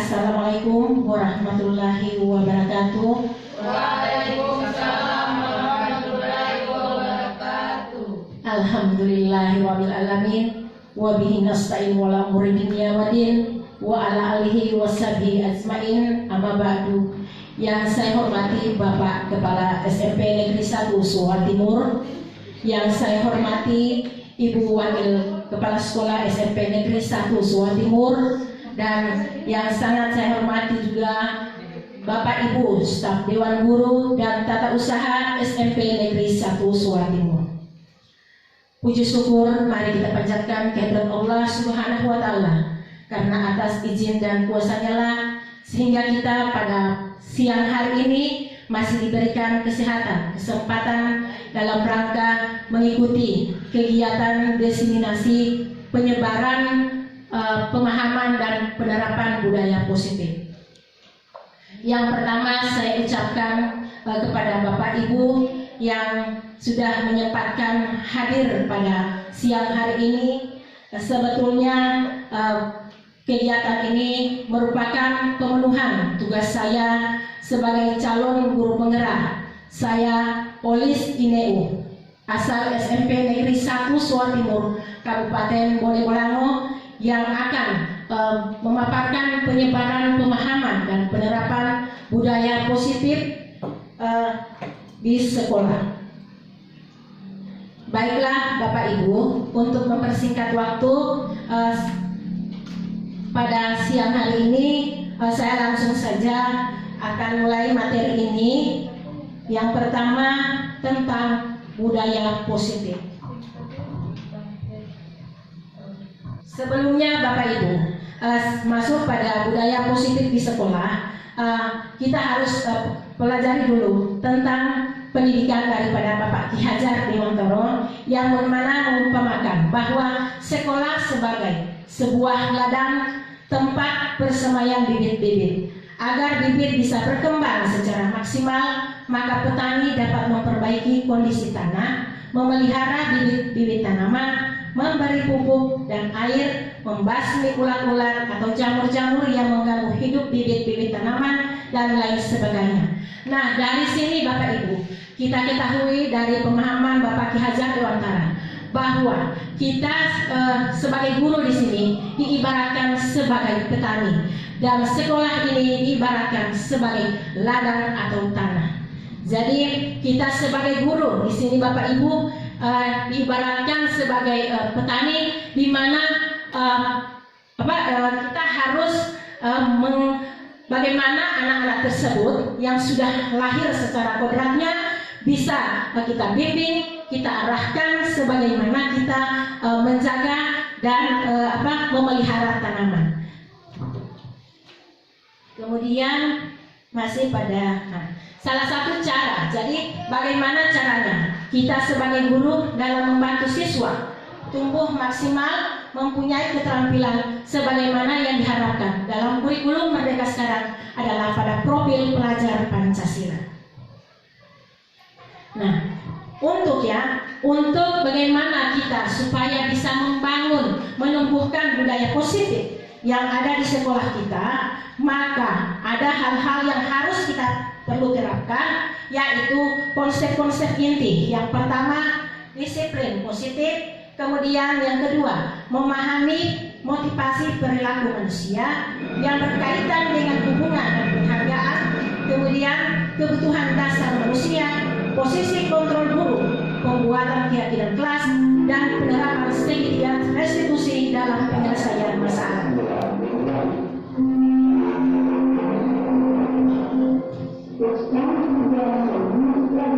Assalamualaikum warahmatullahi wabarakatuh. Waalaikumsalam warahmatullahi wabarakatuh. Alhamdulillahirabbil alamin wa bihi nasta'in wala muridin yawadin wa ala alihi washabihi ajmain, amma ba'du. Yang saya hormati Bapak Kepala SMP Negeri 1 Suwa Timur, yang saya hormati Ibu Wakil Kepala Sekolah SMP Negeri 1 Suwa Timur, dan yang sangat saya hormati juga Bapak Ibu staf Dewan Guru dan Tata Usaha SMP Negeri 1 Suwa Timur. Puji syukur mari kita panjatkan kehadirat Allah Subhanahu wa taala, karena atas izin dan kuasa-Nya lah sehingga kita pada siang hari ini masih diberikan kesempatan dalam rangka mengikuti kegiatan diseminasi penyebaran pemahaman dan penerapan budaya positif. Yang pertama saya ucapkan kepada Bapak Ibu yang sudah menyempatkan hadir pada siang hari ini. Sebetulnya kegiatan ini merupakan pemenuhan tugas saya sebagai calon guru penggerak. Saya Polis Ineu, asal SMP Negeri 1 Suwa Timur, Kabupaten Bonegolango, yang akan memaparkan penyebaran pemahaman dan penerapan budaya positif di sekolah. Baiklah Bapak Ibu, untuk mempersingkat waktu pada siang hari ini saya langsung saja akan mulai materi ini. Yang pertama tentang budaya positif. Sebelumnya Bapak Ibu masuk pada budaya positif di sekolah, kita harus pelajari dulu tentang pendidikan daripada Bapak Ki Hajar Dewantara, yang mana mengumpamakan bahwa sekolah sebagai sebuah ladang tempat persemaian bibit-bibit. Agar bibit bisa berkembang secara maksimal, maka petani dapat memperbaiki kondisi tanah, memelihara bibit-bibit tanaman, memberi pupuk dan air, membasmi ulat-ulat atau jamur-jamur yang mengganggu hidup bibit-bibit tanaman, dan lain sebagainya. Nah, dari sini Bapak Ibu, kita ketahui dari pemahaman Bapak Ki Hajar Dewantara bahwa kita sebagai guru di sini diibaratkan sebagai petani, dan sekolah ini diibaratkan sebagai ladang atau tanah. Jadi kita sebagai guru di sini Bapak Ibu diibaratkan sebagai petani, di mana kita harus bagaimana anak-anak tersebut yang sudah lahir secara kodratnya bisa kita bimbing, kita arahkan sebagaimana kita menjaga dan memelihara tanaman. Kemudian masih pada salah satu cara. Jadi bagaimana caranya kita sebagai guru dalam membantu siswa tumbuh maksimal, mempunyai keterampilan sebagaimana yang diharapkan dalam kurikulum Merdeka sekarang adalah pada profil pelajar Pancasila. Nah, untuk bagaimana kita supaya bisa membangun, menumbuhkan budaya positif yang ada di sekolah kita, maka ada hal-hal yang harus kita perlu terapkan, yaitu konsep-konsep inti. Yang pertama, disiplin positif. Kemudian yang kedua, memahami motivasi perilaku manusia yang berkaitan dengan hubungan dan penghargaan. Kemudian kebutuhan dasar manusia, posisi kontrol guru, pembuatan keyakinan kelas, dan penerapan segitiga restitusi dalam penyelesaian masalah.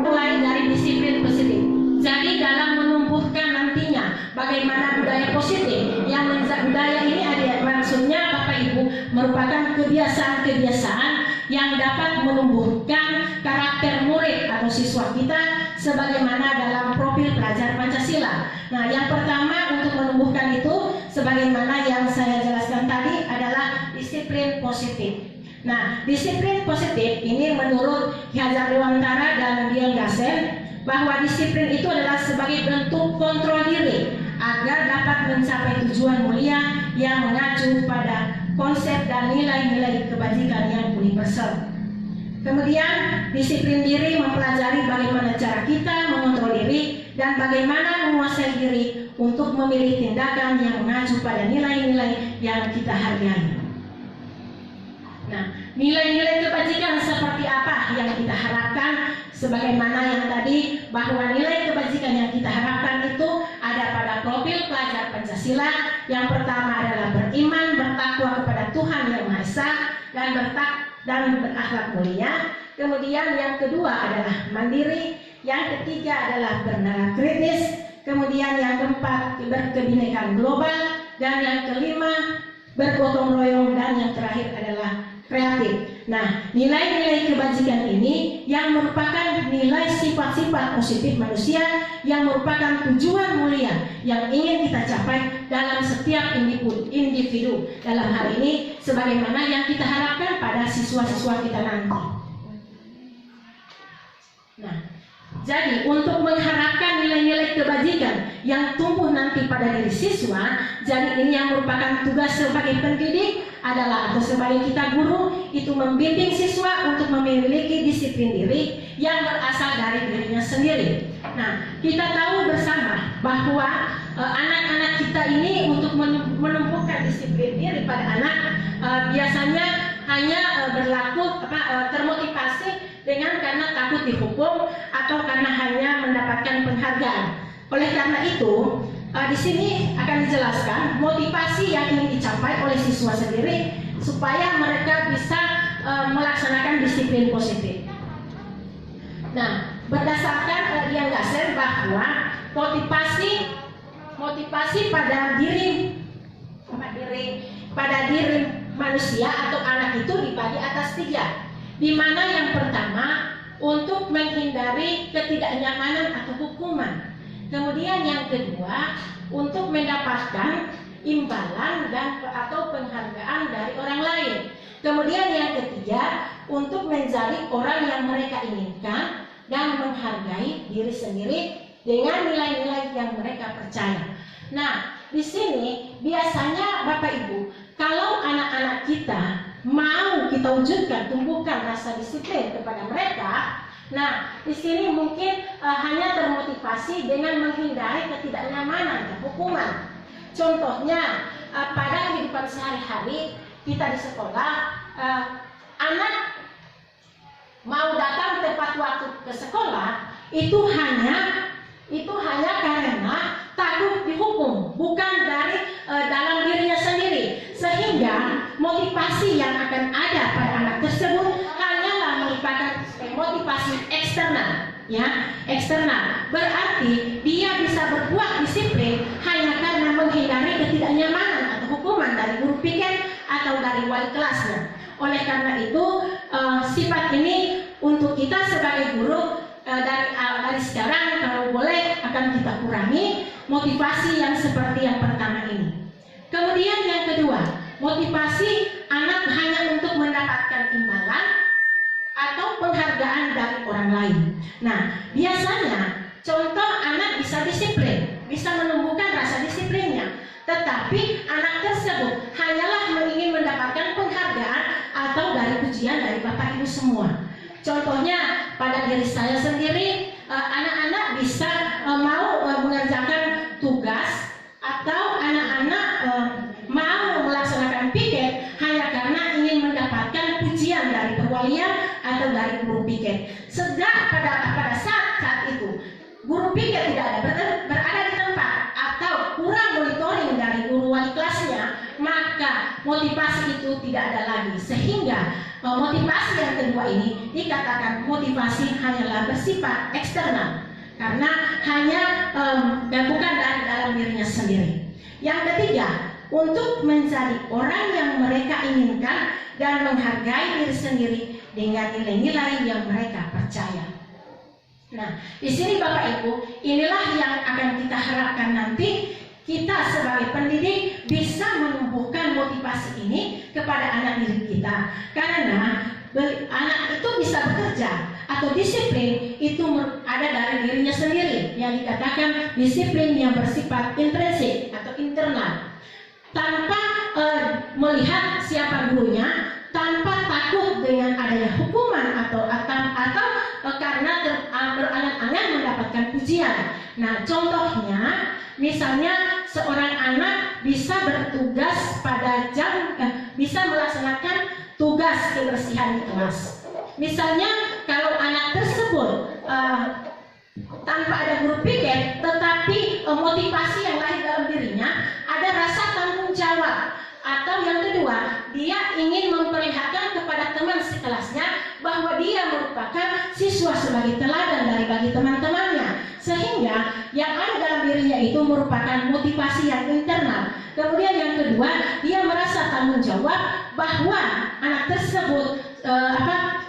Mulai dari disiplin positif. Jadi dalam menumbuhkan nantinya bagaimana budaya positif, yang budaya ini maksudnya Bapak Ibu merupakan kebiasaan-kebiasaan yang dapat menumbuhkan karakter murid atau siswa kita sebagaimana dalam profil pelajar Pancasila. Nah, yang pertama untuk menumbuhkan itu sebagaimana yang saya jelaskan tadi adalah disiplin positif. Nah, disiplin positif ini menurut Ki Hajar Dewantara dan Dian Gassen bahwa disiplin itu adalah sebagai bentuk kontrol diri agar dapat mencapai tujuan mulia yang mengacu pada konsep dan nilai-nilai kebajikan yang universal. Kemudian disiplin diri mempelajari bagaimana cara kita mengontrol diri dan bagaimana menguasai diri untuk memilih tindakan yang mengacu pada nilai-nilai yang kita hargai. Nah, nilai-nilai kebajikan seperti apa yang kita harapkan? Sebagaimana yang tadi, bahwa nilai kebajikan yang kita harapkan itu ada pada profil pelajar Pancasila. Yang pertama adalah beriman, bertakwa kepada Tuhan Yang Maha Esa, dan berakhlak mulia. Kemudian yang kedua adalah mandiri. Yang ketiga adalah bernalar kritis. Kemudian yang keempat berkebinekaan global. Dan yang kelima bergotong royong. Dan yang terakhir adalah kreatif. Nah, nilai-nilai kebajikan ini yang merupakan nilai sifat-sifat positif manusia yang merupakan tujuan mulia yang ingin kita capai dalam setiap individu. Dalam hal ini, sebagaimana yang kita harapkan pada siswa-siswa kita nanti. Nah, jadi untuk mengharapkan nilai-nilai kebajikan yang tumbuh nanti pada diri siswa, jadi ini yang merupakan tugas sebagai pendidik adalah atau sebagai kita guru itu membimbing siswa untuk memiliki disiplin diri yang berasal dari dirinya sendiri. Nah, kita tahu bersama bahwa anak-anak kita ini untuk menumbuhkan disiplin diri pada anak biasanya hanya berlaku termotivasi dengan karena takut dihukum atau karena hanya mendapatkan penghargaan. Oleh karena itu, di sini akan dijelaskan motivasi yang ingin dicapai oleh siswa sendiri supaya mereka bisa melaksanakan disiplin positif. Nah, berdasarkan Dian Gasser bahwa motivasi pada diri manusia atau anak itu dibagi atas 3. Di mana yang pertama untuk menghindari ketidaknyamanan atau hukuman. Kemudian yang kedua untuk mendapatkan imbalan atau penghargaan dari orang lain. Kemudian yang ketiga untuk menjadi orang yang mereka inginkan dan menghargai diri sendiri dengan nilai-nilai yang mereka percaya. Nah, di sini biasanya Bapak Ibu, kalau anak-anak kita mau kita wujudkan, tumbuhkan rasa disiplin kepada mereka. Nah, di sini mungkin hanya termotivasi dengan menghindari ketidaknyamanan dan hukuman. Contohnya, pada kehidupan sehari-hari kita di sekolah, anak mau datang tepat waktu ke sekolah itu hanya karena takut dihukum, bukan dari dalam dirinya sendiri, sehingga motivasi yang akan ada pada anak tersebut hanyalah merupakan motivasi eksternal, ya, eksternal. Berarti dia bisa berbuat disiplin hanya karena menghindari ketidaknyamanan atau hukuman dari guru piket atau dari wali kelasnya. Oleh karena itu, sifat ini untuk kita sebagai guru dari sekarang kalau boleh akan kita kurangi motivasi yang seperti yang pertama ini. Kemudian yang kedua, motivasi anak hanya untuk mendapatkan imbalan atau penghargaan dari orang lain. Nah, biasanya contoh anak bisa disiplin, bisa menumbuhkan rasa disiplinnya, tetapi anak tersebut hanyalah ingin mendapatkan penghargaan atau dari pujian dari Bapak Ibu semua. Contohnya pada diri saya sendiri, anak-anak bisa mau mengerjakan tugas atau anak-anak mau melaksanakan piket hanya karena ingin mendapatkan pujian dari perwalian atau dari guru piket. Sedang pada saat itu guru piket tidak berada di tempat atau kurang monitoring dari guru wali kelasnya, maka motivasi itu tidak ada lagi, sehingga motivasi yang kedua ini dikatakan motivasi hanyalah bersifat eksternal karena hanya bukan dari dalam dirinya sendiri. Yang ketiga, untuk menjadi orang yang mereka inginkan dan menghargai diri sendiri dengan nilai-nilai yang mereka percaya. Nah, di sini Bapak Ibu, inilah yang akan kita harapkan nanti kita sebagai pendidik bisa menumbuhkan motivasi ini kepada anak didik kita. Karena anak itu bisa bekerja atau disiplin itu ada dari dirinya sendiri, yang dikatakan disiplin yang bersifat intrinsik atau internal. Tanpa melihat siapa gurunya tanpa takut dengan adanya hukuman atau karena berangan-angan mendapatkan pujian. Nah, contohnya misalnya seorang anak bisa bertugas pada bisa melaksanakan tugas kebersihan di kelas. Misalnya kalau anak tersebut tanpa ada guru piket, tetapi motivasi yang lahir dalam dirinya ada rasa tanggung jawab, atau yang kedua dia ingin memperlihatkan kepada teman sekelasnya bahwa dia merupakan siswa sebagai teladan bagi teman-temannya, sehingga yang ada dalam dirinya itu merupakan motivasi yang internal. Kemudian yang kedua, dia merasa tanggung jawab bahwa anak tersebut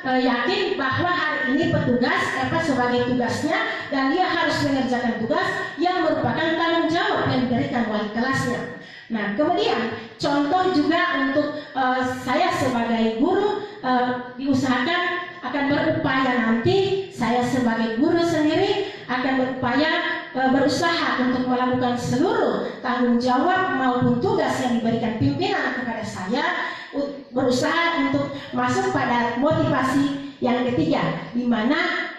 yakin bahwa hari ini petugas sebagai tugasnya, dan dia harus mengerjakan tugas yang merupakan tanggung jawab yang diberikan wali kelasnya. Nah, kemudian contoh juga untuk saya sebagai guru, diusahakan akan berupaya nanti saya sebagai guru sendiri akan berusaha untuk melakukan seluruh tanggung jawab maupun tugas yang diberikan pimpinan kepada saya, berusaha untuk masuk pada motivasi yang ketiga, di mana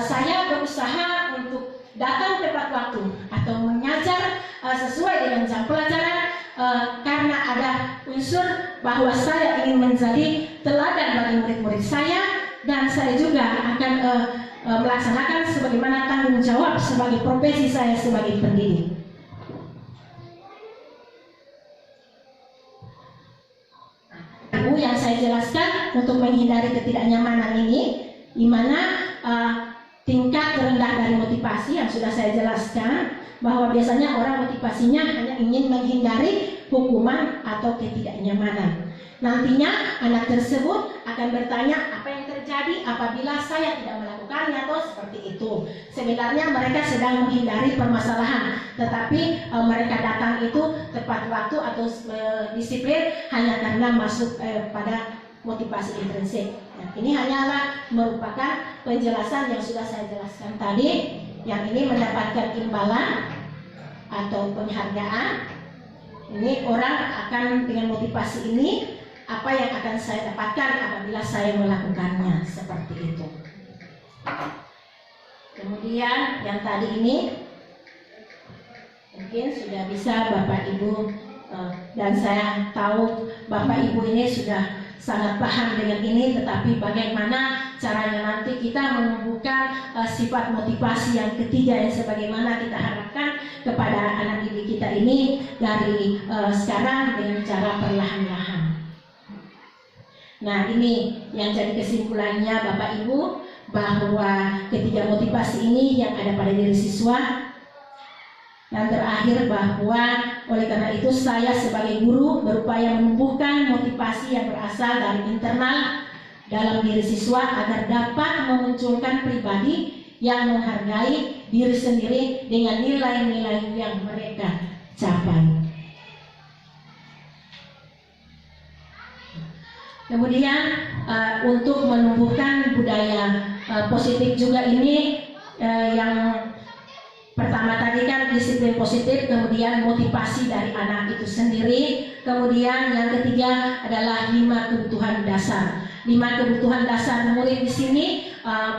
saya berusaha untuk datang tepat waktu atau mengajar sesuai dengan jam pelajaran, karena ada unsur bahwa saya ingin menjadi teladan bagi murid-murid saya, dan saya juga akan melaksanakan sebagaimana tanggung jawab sebagai profesi saya sebagai pendidik. Yang saya jelaskan untuk menghindari ketidaknyamanan ini, di mana tingkat terendah dari motivasi yang sudah saya jelaskan, bahwa biasanya orang motivasinya hanya ingin menghindari hukuman atau ketidaknyamanan. Nantinya anak tersebut akan bertanya apa yang terjadi apabila saya tidak melakukannya, atau seperti itu. Sebenarnya mereka sedang menghindari permasalahan, tetapi mereka datang itu tepat waktu atau disiplin hanya karena masuk pada motivasi intrinsik. Nah, ini hanyalah merupakan penjelasan yang sudah saya jelaskan tadi. Yang ini mendapatkan imbalan atau penghargaan. Ini orang akan dengan motivasi ini, apa yang akan saya dapatkan apabila saya melakukannya, seperti itu. Kemudian yang tadi ini mungkin sudah bisa Bapak Ibu, dan saya tahu Bapak Ibu ini sudah sangat paham dengan ini, tetapi bagaimana caranya nanti kita menumbuhkan sifat motivasi yang ketiga yang sebagaimana kita harapkan kepada anak didik kita ini dari sekarang dengan cara perlahan-lahan. Nah, ini yang jadi kesimpulannya Bapak Ibu, bahwa ketiga motivasi ini yang ada pada diri siswa. Dan terakhir, bahwa oleh karena itu saya sebagai guru berupaya menumbuhkan motivasi yang berasal dari internal dalam diri siswa agar dapat memunculkan pribadi yang menghargai diri sendiri dengan nilai-nilai yang mereka capai. Kemudian untuk menumbuhkan budaya positif juga ini, yang pertama tadi kan disiplin positif, kemudian motivasi dari anak itu sendiri, kemudian yang ketiga adalah 5 kebutuhan dasar. 5 kebutuhan dasar murid di sini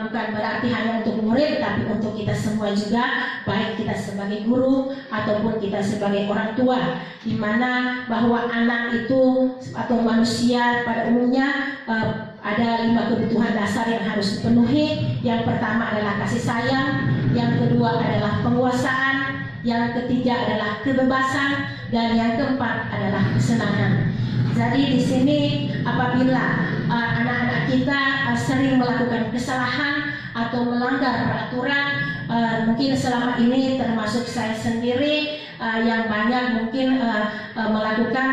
bukan berarti hanya untuk murid, tapi untuk kita semua juga, baik kita sebagai guru ataupun kita sebagai orang tua, di mana bahwa anak itu atau manusia pada umumnya ada 5 kebutuhan dasar yang harus dipenuhi. Yang pertama adalah kasih sayang, yang kedua adalah penguasaan, yang ketiga adalah kebebasan, dan yang keempat adalah kesenangan. Jadi di sini apabila anak-anak kita sering melakukan kesalahan atau melanggar peraturan, mungkin selama ini termasuk saya sendiri yang banyak mungkin melakukan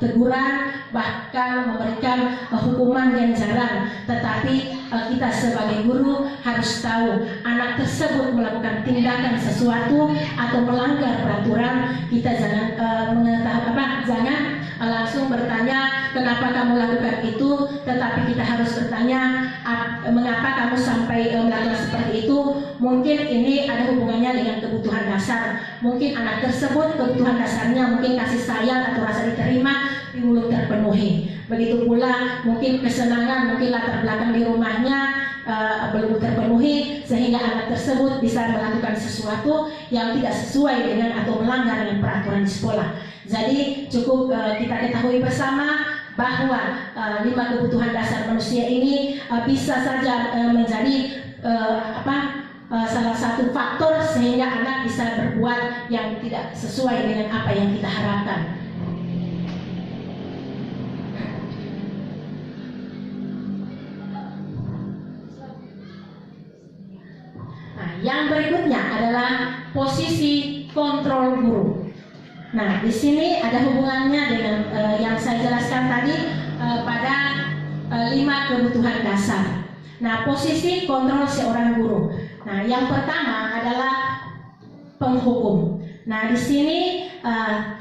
teguran, bahkan memberikan hukuman yang jarang. Tetapi kita sebagai guru harus tahu anak tersebut melakukan tindakan sesuatu atau melanggar peraturan, kita jangan jangan langsung bertanya kenapa kamu lakukan itu, tetapi kita harus bertanya mengapa kamu sampai melakukan seperti itu. Mungkin ini ada hubungannya dengan kebutuhan dasar. Mungkin anak tersebut kebutuhan dasarnya mungkin kasih sayang atau rasa diterima belum terpenuhi. Begitu pula mungkin kesenangan, mungkin latar belakang di rumahnya belum terpenuhi, sehingga anak tersebut bisa melakukan sesuatu yang tidak sesuai dengan atau melanggar dengan peraturan di sekolah. Jadi cukup kita ketahui bersama bahwa 5 kebutuhan dasar manusia ini bisa saja menjadi salah satu faktor sehingga anak bisa berbuat yang tidak sesuai dengan apa yang kita harapkan. Yang berikutnya adalah posisi kontrol guru. Nah, di sini ada hubungannya dengan yang saya jelaskan tadi pada 5 kebutuhan dasar. Nah, posisi kontrol seorang guru. Nah, yang pertama adalah penghukum. Nah, di sini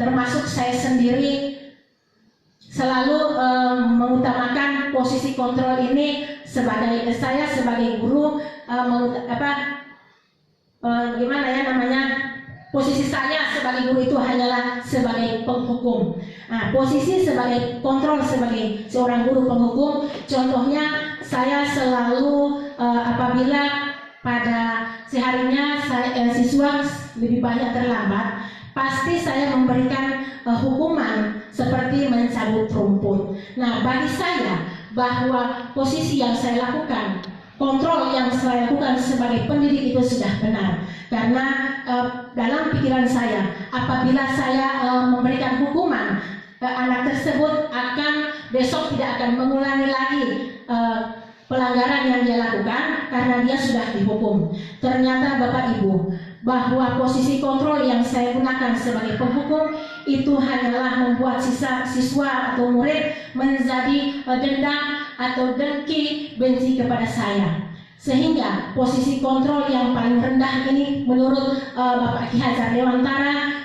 termasuk saya sendiri selalu mengutamakan posisi kontrol ini sebagai saya sebagai guru posisi saya sebagai guru itu hanyalah sebagai penghukum. Nah, posisi sebagai kontrol sebagai seorang guru penghukum, contohnya saya selalu apabila pada seharinya siswa lebih banyak terlambat, pasti saya memberikan hukuman seperti mencabut rumput. Nah, bagi saya bahwa posisi yang saya lakukan, kontrol yang saya lakukan sebagai pendidik itu sudah benar, karena dalam pikiran saya apabila saya memberikan hukuman, anak tersebut besok tidak akan mengulangi lagi pelanggaran yang dia lakukan karena dia sudah dihukum. Ternyata Bapak Ibu, bahwa posisi kontrol yang saya gunakan sebagai penghukum itu hanyalah membuat siswa atau murid menjadi dendam atau dengki, benci kepada saya. Sehingga posisi kontrol yang paling rendah ini menurut Bapak Ki Hajar Dewantara,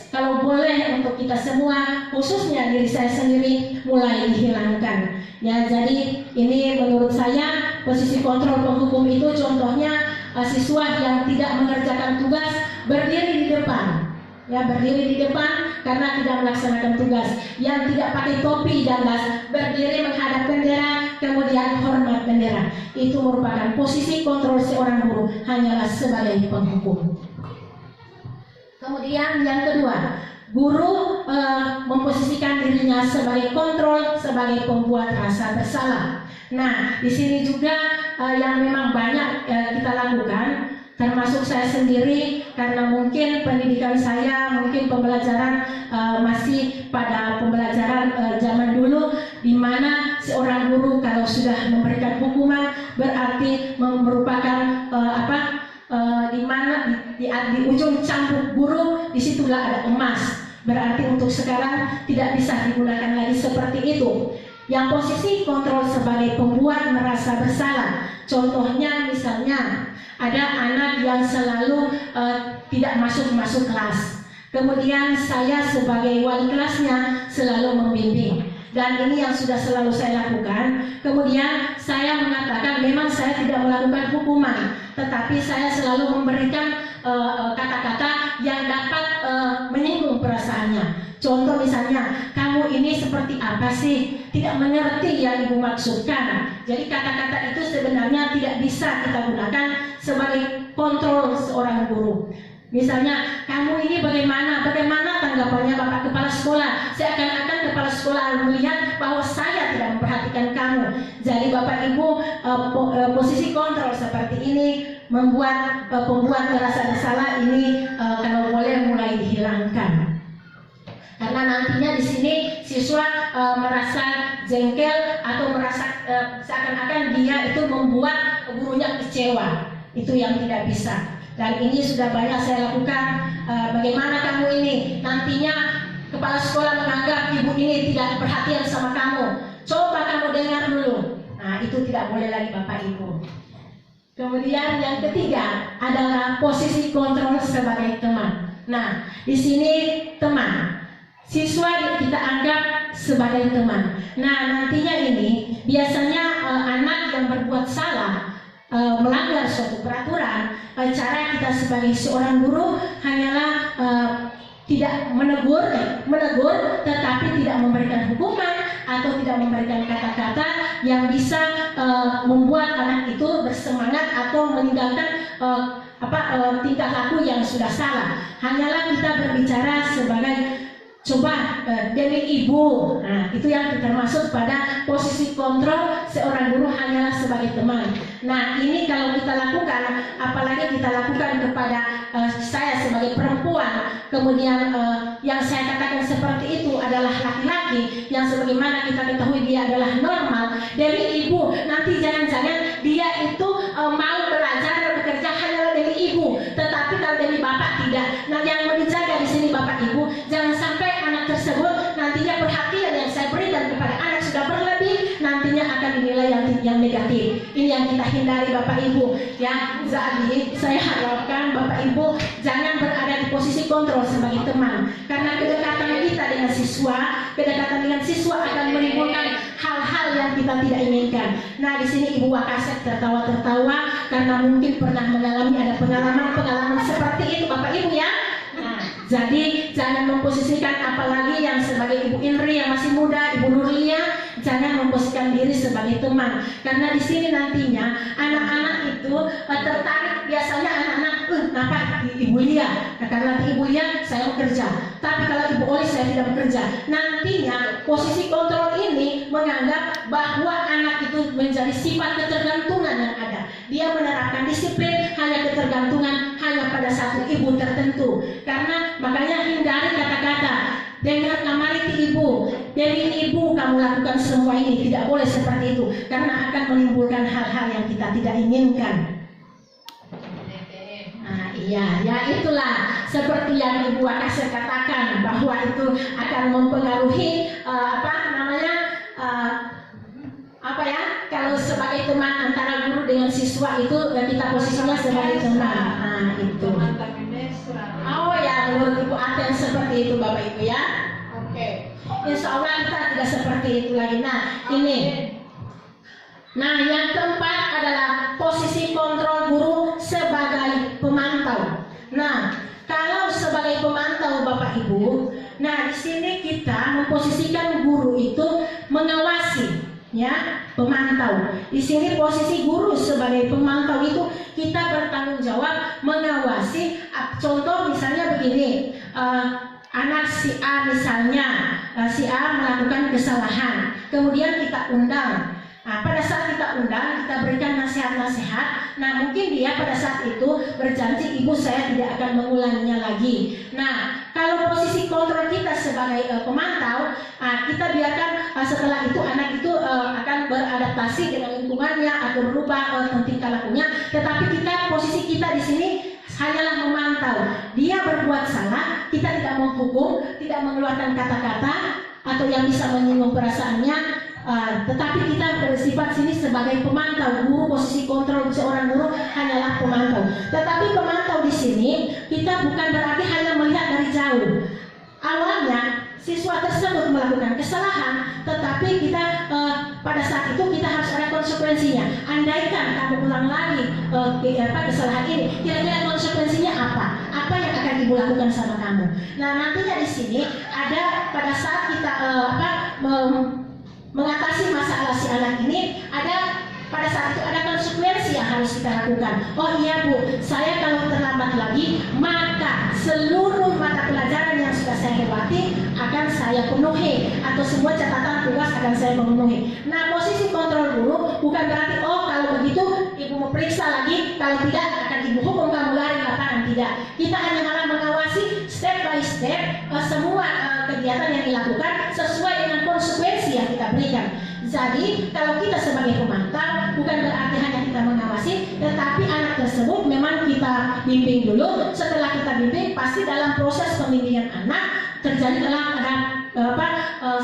kalau boleh untuk kita semua, khususnya diri saya sendiri, mulai dihilangkan. Ya, jadi ini menurut saya posisi kontrol penghukum itu contohnya siswa yang tidak mengerjakan tugas berdiri di depan. Ya, berdiri di depan karena tidak melaksanakan tugas. Yang tidak pakai topi dan das berdiri menghadap bendera, kemudian hormat bendera. Itu merupakan posisi kontrol seorang guru, hanyalah sebagai penghukum. Kemudian yang kedua, guru memposisikan dirinya sebagai kontrol, sebagai pembuat rasa bersalah. Nah, di sini juga yang memang banyak kita lakukan, termasuk saya sendiri, karena mungkin pendidikan saya, mungkin pembelajaran masih pada pembelajaran zaman dulu, di mana seorang guru kalau sudah memberikan hukuman berarti merupakan di ujung cambuk guru disitulah ada emas. Berarti untuk sekarang tidak bisa digunakan lagi seperti itu. Yang posisi kontrol sebagai pembuat merasa bersalah, contohnya misalnya ada anak yang selalu tidak masuk kelas, kemudian saya sebagai wali kelasnya selalu membimbing, dan ini yang sudah selalu saya lakukan. Kemudian saya mengatakan memang saya tidak melakukan hukuman, tetapi saya selalu memberikan kata-kata yang dapat menyinggung perasaannya. Contoh misalnya, kamu ini seperti apa sih? Tidak mengerti yang ibu maksudkan. Jadi kata-kata itu sebenarnya tidak bisa kita gunakan sebagai kontrol seorang guru. Misalnya, kamu ini bagaimana tanggapannya Bapak Kepala Sekolah? Seakan-akan Kepala Sekolah melihat bahwa saya tidak memperhatikan kamu. Jadi Bapak Ibu, posisi kontrol seperti ini membuat pembuat merasa bersalah ini kalau boleh mulai dihilangkan. Karena nantinya di sini siswa merasa jengkel atau merasa seakan-akan dia itu membuat gurunya kecewa. Itu yang tidak bisa. Dan ini sudah banyak saya lakukan. Bagaimana kamu ini nantinya kepala sekolah menganggap ibu ini tidak perhatian sama kamu. Coba kamu dengar dulu. Nah, itu tidak boleh lagi Bapak Ibu. Kemudian yang ketiga adalah posisi kontrol sebagai teman. Nah, di sini teman. siswa kita anggap sebagai teman. Nah, nantinya ini biasanya anak yang berbuat salah, melanggar suatu peraturan, cara kita sebagai seorang guru hanyalah tidak menegur, tetapi tidak memberikan hukuman atau tidak memberikan kata-kata yang bisa membuat anak itu bersemangat atau meninggalkan tingkah laku yang sudah salah. Hanyalah kita berbicara sebagai coba dari ibu. Nah, itu yang termasuk pada posisi kontrol seorang guru hanyalah sebagai teman. Nah, ini kalau kita lakukan, apalagi kita lakukan kepada saya sebagai perempuan, kemudian yang saya katakan seperti itu adalah laki-laki yang sebagaimana kita ketahui dia adalah normal. Dari ibu, nanti jangan-jangan dia itu mau belajar dan bekerja hanyalah dari ibu, tetapi kalau dari bapak tidak. Nah, yang mau dijaga di sini bapak ibu, jangan sampai anak tersebut nantinya perhatian yang saya berikan kepada anak sudah berlebih, nantinya akan dinilai yang negatif. Ini yang kita hindari bapak ibu ya. Jadi saya harapkan bapak ibu jangan berada di posisi kontrol sebagai teman, karena kedekatan kita dengan siswa akan menimbulkan hal-hal yang kita tidak inginkan. Nah, di sini Ibu Wakasek tertawa-tertawa karena mungkin pernah mengalami ada pengalaman seperti itu bapak ibu ya. Jadi jangan memposisikan, apalagi yang sebagai Ibu Indri yang masih muda, Ibu Nurlia, jangan memposisikan diri sebagai teman, karena di sini nantinya anak-anak itu tertarik. Biasanya anak-anak kenapa Ibu Lia, karena Ibu Lia saya bekerja, tapi kalau Ibu Oli saya tidak bekerja. Nantinya posisi kontrol ini menganggap bahwa anak itu menjadi sifat ketergantungan yang ada. Dia menerapkan disiplin hanya ketergantungan hanya pada satu ibu tertentu. Karena makanya hindari kata-kata dengan amariti ibu, demi ibu kamu lakukan semua ini, tidak boleh seperti itu, karena akan menimbulkan hal-hal yang kita tidak inginkan. Nah, iya, ya itulah seperti yang Ibu Wakasek katakan bahwa itu akan mempengaruhi kalau sebagai teman antara guru dengan siswa itu kita posisinya sebagai teman. Nah, itu. Oh ya, menurut Ibu Aten seperti itu Bapak Ibu ya. Oke. Insya Allah kita tidak seperti itu lagi. Nah, ini. Nah, yang keempat adalah posisi kontrol guru sebagai pemantau. Nah, kalau sebagai pemantau Bapak Ibu, nah di sini kita memposisikan guru itu mengawasi. Ya, pemantau. Di sini posisi guru sebagai pemantau itu kita bertanggung jawab mengawasi. Contoh misalnya begini, anak si A misalnya, si A melakukan kesalahan, kemudian kita undang. Nah, pada saat kita undang, kita berikan nasihat-nasihat. Nah, mungkin dia pada saat itu berjanji, ibu saya tidak akan mengulanginya lagi. Nah, kalau posisi kontrol kita sebagai pemantau, kita biarkan setelah itu anak itu akan beradaptasi dengan lingkungannya atau berubah tingkah lakunya. Tetapi posisi kita di sini hanyalah memantau. Dia berbuat salah, kita tidak menghukum, tidak mengeluarkan kata-kata atau yang bisa menyinggung perasaannya. Tetapi kita bersifat sini sebagai pemantau. Guru, posisi kontrol seorang guru hanyalah pemantau. Tetapi pemantau di sini kita bukan berarti hanya melihat dari jauh. Awalnya siswa tersebut melakukan kesalahan, tetapi kita pada saat itu kita harus ada konsekuensinya. Andaikan kamu ulang lagi kesalahan ini, kira-kira konsekuensinya apa? Apa yang akan ibu lakukan sama kamu? Nah, nantinya di sini ada pada saat kita mengatasi masalah si anak ini, ada pada saat itu ada konsekuensi yang harus kita lakukan. Oh iya Bu, saya kalau terlambat lagi, maka seluruh mata pelajaran yang sudah saya lewati akan saya penuhi, atau semua catatan tugas akan saya memenuhi. Nah, posisi kontrol guru bukan berarti oh kalau begitu ibu mau periksa lagi, kalau tidak akan ibu hukum kamu lari ke lapangan. Tidak, kita hanya mengawasi step by step semua kegiatan yang dilakukan sesuai dengan konsekuensi yang kita berikan. Jadi kalau kita sebagai pemantau bukan berarti hanya kita mengawasi, tetapi anak tersebut memang kita bimbing dulu. Setelah kita bimbing, pasti dalam proses pembimbingan anak terjadi ada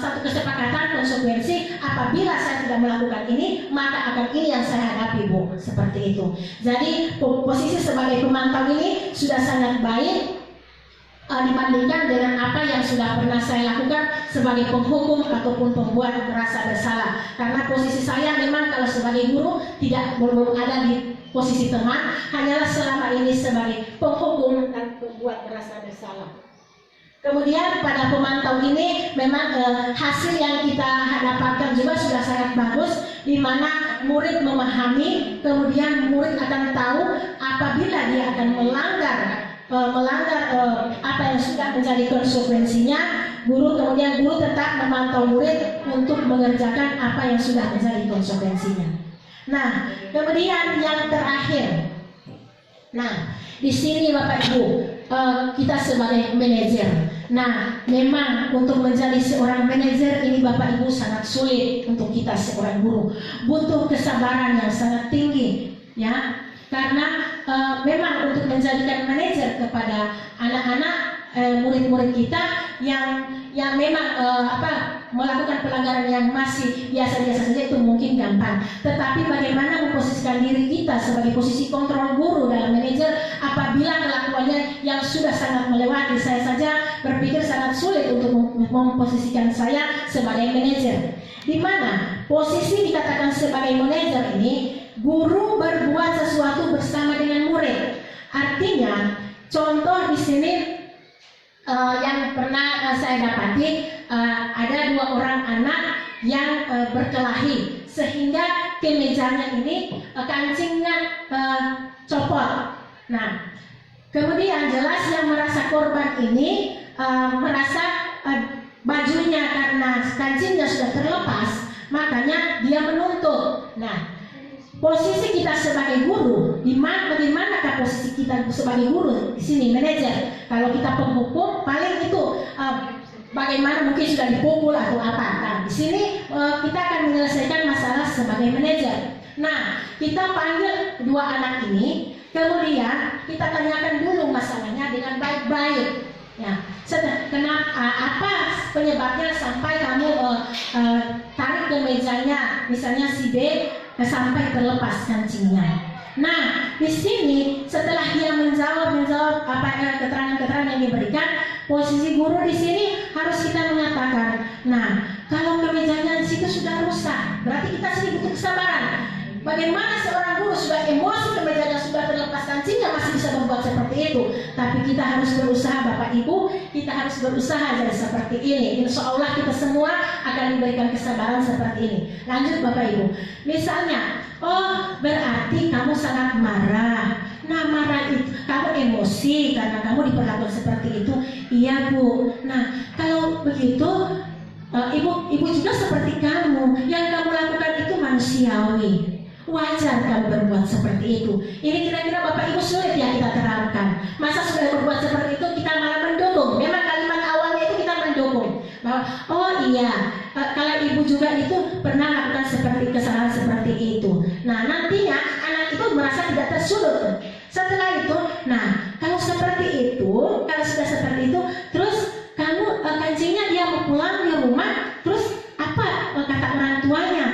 satu kesepakatan konsekuensi. Apabila saya tidak melakukan ini, maka akan ini yang saya hadapi Bu, seperti itu. Jadi posisi sebagai pemantau ini sudah sangat baik. dibandingkan dengan apa yang sudah pernah saya lakukan sebagai penghukum ataupun pembuat merasa bersalah. Karena posisi saya memang kalau sebagai guru belum ada di posisi teman, hanyalah selama ini sebagai penghukum dan pembuat merasa bersalah. Kemudian pada pemantau ini memang hasil yang kita dapatkan juga sudah sangat bagus, di mana murid memahami, kemudian murid akan tahu apabila dia akan melanggar apa yang sudah menjadi konsekuensinya. Kemudian guru tetap memantau murid untuk mengerjakan apa yang sudah menjadi konsekuensinya. Nah, kemudian yang terakhir, nah di sini Bapak Ibu, kita sebagai manajer. Nah, memang untuk menjadi seorang manajer ini Bapak Ibu sangat sulit untuk kita seorang guru. Butuh kesabaran yang sangat tinggi, ya. Karena memang untuk menjadikan manajer kepada anak-anak murid-murid kita yang memang melakukan pelanggaran yang masih biasa-biasa saja itu mungkin gampang. Tetapi bagaimana memposisikan diri kita sebagai posisi kontrol guru dalam manajer apabila kelakuannya yang sudah sangat melewati. Saya saja berpikir sangat sulit untuk memposisikan saya sebagai manajer. Di mana posisi dikatakan sebagai manajer ini, guru berbuat sesuatu bersama dengan murid. Artinya, contoh di sini yang pernah saya dapati, ada 2 orang anak yang berkelahi sehingga kemejanya ini kancingnya copot. Nah, kemudian jelas yang merasa korban ini merasa bajunya karena kancingnya sudah terlepas, makanya dia menuntut. Nah, posisi kita sebagai guru, bagaimanakah posisi kita sebagai guru di sini manajer? Kalau kita penghukum, paling itu bagaimana mungkin sudah dipukul atau apa. Nah, di sini kita akan menyelesaikan masalah sebagai manajer. Nah, kita panggil 2 anak ini, kemudian kita tanyakan dulu masalahnya dengan baik-baik. Ya, kenapa apa penyebabnya sampai kamu tarik ke mejanya, misalnya si B sampai terlepas kancingnya. Nah, di sini setelah dia menjawab keterangan-keterangan yang diberikan, posisi guru di sini harus kita mengatakan, nah kalau kemejanya di situ sudah rusak, berarti kita sini butuh kesabaran. Bagaimana seorang guru sudah emosi, kemejanya sudah terlepas kancingnya masih bisa membuat seperti itu. Tapi kita harus berusaha Bapak Ibu, kita harus berusaha jadi seperti ini. Insya Allah kita semua akan diberikan kesabaran seperti ini. Lanjut Bapak Ibu. Misalnya, oh berarti kamu sangat marah. Nah marah itu, kamu emosi karena kamu diperlakukan seperti itu. Iya Bu. Nah kalau begitu, ibu juga seperti kamu. Yang kamu lakukan itu manusiawi. Wajar kamu berbuat seperti itu. Ini kira-kira Bapak Ibu sulit ya kita terapkan. Masa sudah berbuat seperti itu kita malah mendukung. Memang kalimat awalnya itu kita mendukung bahwa oh iya, kalau ibu juga itu pernah lakukan kesalahan seperti itu. Nah nantinya anak itu merasa tidak tersudut. Setelah itu, nah kalau seperti itu, kalau sudah seperti itu, terus kamu kancingnya dia mau pulang di rumah, terus apa kata orang tuanya?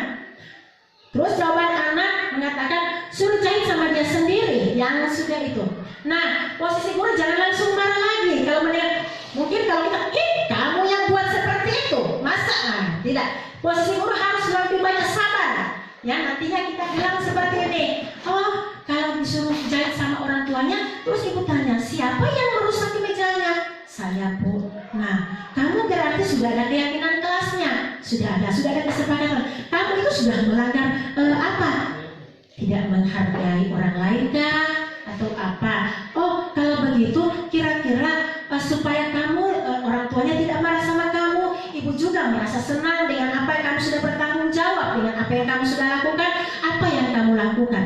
Terus jawaban anak mengatakan suruh jahit sama dia sendiri yang sudah itu. Nah posisi guru jangan langsung marah lagi. Kalau melihat mungkin kalau kita kamu yang buat seperti itu, masa tidak. Posisi guru harus lebih banyak sabar. Ya nantinya kita bilang seperti ini. Oh kalau disuruh jahit sama orang tuanya, terus ibu tanya siapa yang merusak mejanya? Saya Bu. Nah kamu berarti sudah ada keyakinan kelasnya, sudah ada kesepakatan. Kamu itu sudah melanggar apa? Tidak menghargai orang lain kah? Atau apa? Oh kalau begitu kira-kira supaya kamu orang tuanya tidak marah sama kamu, ibu juga merasa senang dengan apa yang kamu sudah bertanggung jawab, dengan apa yang kamu sudah lakukan. Apa yang kamu lakukan?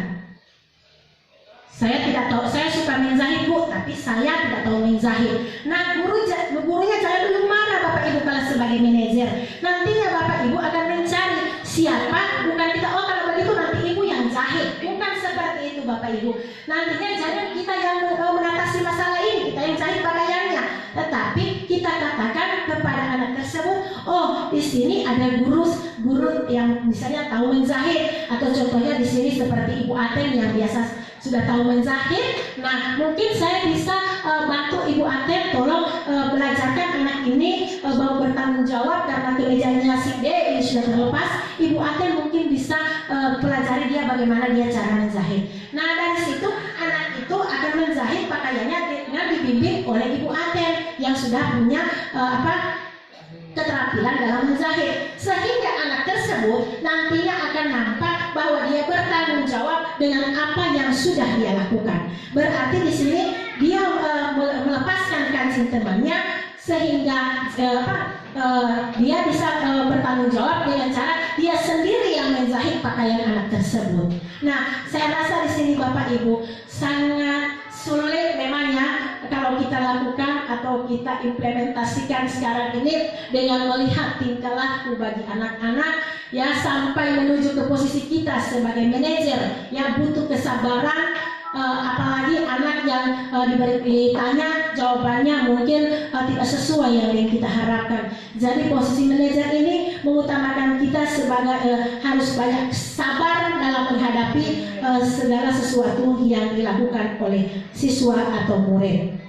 Saya tidak tahu, saya suka menjahit Bu, tapi saya tidak tahu menjahit. Nah gurunya jangan dulu marah Bapak Ibu kalau sebagai manajer. Nantinya Bapak Ibu akan mencari siapa, bukan kita, oh kalau begitu nanti ibu yang jahit. Bukan seperti itu Bapak Ibu. Nantinya jangan kita yang mengatasi masalah ini, kita yang jahit pakaiannya. Tetapi kita katakan kepada anak tersebut, oh di sini ada guru yang misalnya tahu menjahit, atau contohnya di sini seperti Ibu Aten yang biasa sudah tahu menjahit. Nah, mungkin saya bisa bantu Ibu Aten, tolong belajarkan anak ini mau bertanggung jawab karena kemejanya si D ini sudah terlepas. Ibu Aten mungkin bisa pelajari dia bagaimana dia cara menjahit. Nah, dari situ anak itu akan menjahit pakaiannya dengan dibimbing oleh Ibu Aten yang sudah punya keterampilan dalam menjahit, sehingga anak tersebut nantinya akan nampak bahwa dia bertanggung jawab dengan apa yang sudah dia lakukan. Berarti di sini dia melepaskan kancing temannya sehingga dia bisa bertanggung jawab dengan cara dia sendiri yang menjahit pakaian anak tersebut. Nah, saya rasa di sini Bapak Ibu sangat sulit memangnya kalau kita lakukan atau kita implementasikan sekarang ini dengan melihat tingkah laku bagi anak-anak ya, sampai menuju ke posisi kita sebagai manajer yang butuh kesabaran, apalagi anak yang ditanya jawabannya mungkin tidak sesuai yang kita harapkan. Jadi posisi manajer ini mengutamakan kita sebagai harus banyak sabar dalam menghadapi segala sesuatu yang dilakukan oleh siswa atau murid.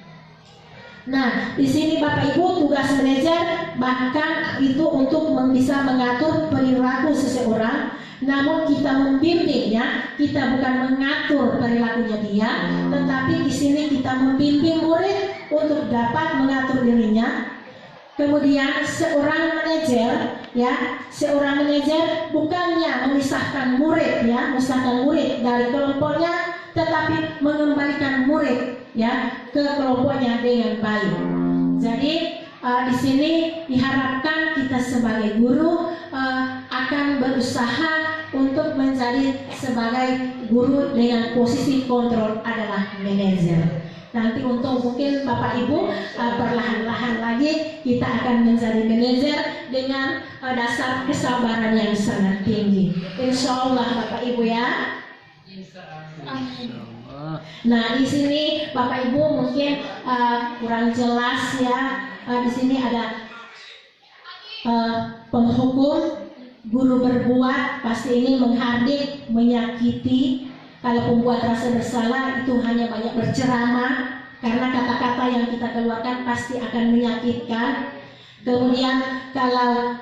Nah, di sini Bapak Ibu tugas manajer bahkan itu untuk bisa mengatur perilaku seseorang, namun kita membimbingnya, kita bukan mengatur perilakunya dia, tetapi di sini kita membimbing murid untuk dapat mengatur dirinya. Kemudian seorang manajer bukannya memisahkan murid dari kelompoknya, tetapi mengembalikan murid ke kelompoknya dengan baik. Jadi di sini diharapkan kita sebagai guru akan berusaha untuk menjadi sebagai guru dengan posisi kontrol adalah manajer. Nanti untuk mungkin Bapak Ibu perlahan-lahan lagi kita akan menjadi manajer dengan dasar kesabaran yang sangat tinggi. Insya Allah Bapak Ibu ya. Amin. Nah, di sini Bapak Ibu mungkin kurang jelas ya. Di sini ada penghukum, guru berbuat, pasti ini menghardik, menyakiti. Kalau pembuat rasa bersalah itu hanya banyak berceramah, karena kata-kata yang kita keluarkan pasti akan menyakitkan. Kemudian kalau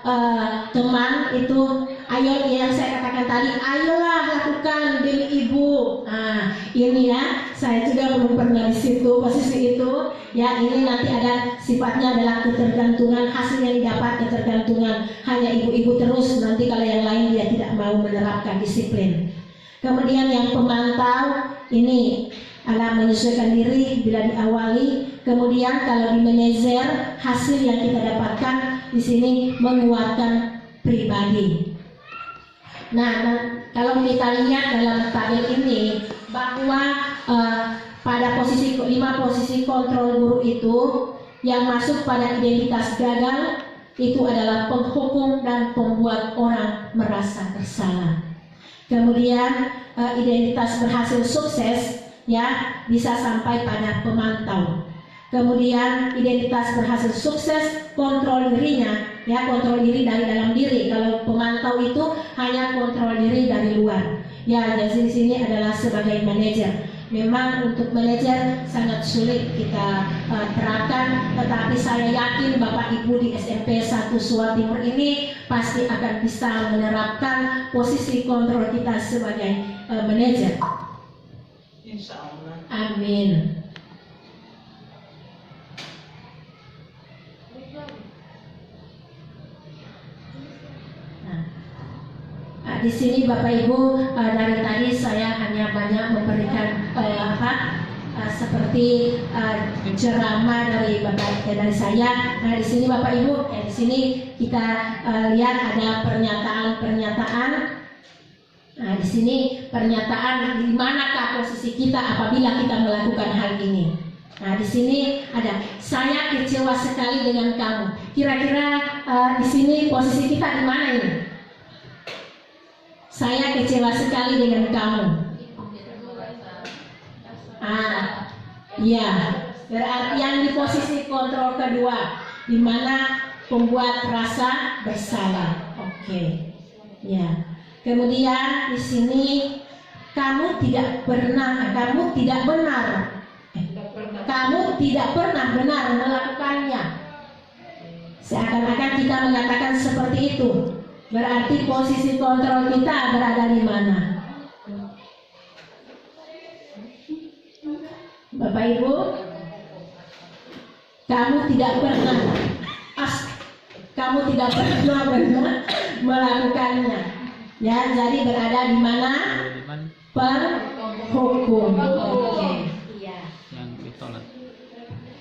teman itu, ayo yang saya katakan tadi, ayolah lakukan demi ibu. Nah, ini ya, saya juga belum pernah di situ, posisi itu. Ya, ini nanti ada sifatnya adalah ketergantungan, hasil yang didapat ketergantungan hanya ibu-ibu terus. Nanti kalau yang lain dia tidak mau menerapkan disiplin. Kemudian yang pemantau ini adalah menyesuaikan diri bila diawali. Kemudian kalau di manajer, hasil yang kita dapatkan di sini menguatkan pribadi. Nah, kalau kita lihat dalam tabel ini bahwa pada posisi 5 posisi kontrol guru itu yang masuk pada identitas gagal itu adalah penghukum dan pembuat orang merasa bersalah. Kemudian identitas berhasil sukses ya bisa sampai pada pemantau. Kemudian identitas berhasil sukses kontrol dirinya ya, kontrol diri dari dalam diri. Kalau pemantau itu hanya kontrol diri dari luar. Ya, jadi di sini adalah sebagai manajer. Memang untuk manajer sangat sulit kita terapkan, tetapi saya yakin Bapak Ibu di SMP 1 Suwa Timur ini pasti akan bisa menerapkan posisi kontrol kita sebagai manajer. Insya Allah. Amin. Di sini Bapak Ibu dari tadi saya hanya banyak memberikan seperti ceramah dari dari saya. Nah, di sini Bapak Ibu, di sini kita lihat ada pernyataan. Nah, di sini pernyataan di manakah posisi kita apabila kita melakukan hal ini. Nah, di sini ada saya kecewa sekali dengan kamu. Kira-kira di sini posisi kita di mana ini? Saya kecewa sekali dengan kamu. Ya, berarti yang di posisi kontrol kedua, di mana pembuat rasa bersalah. Oke. Ya. Kemudian di sini kamu tidak pernah benar melakukannya. Seakan-akan kita mengatakan seperti itu. Berarti posisi kontrol kita berada di mana? Bapak Ibu, kamu tidak pernah benar melakukannya. Ya, jadi berada di mana? Penghukum. Oke. Iya. Yang ditolak.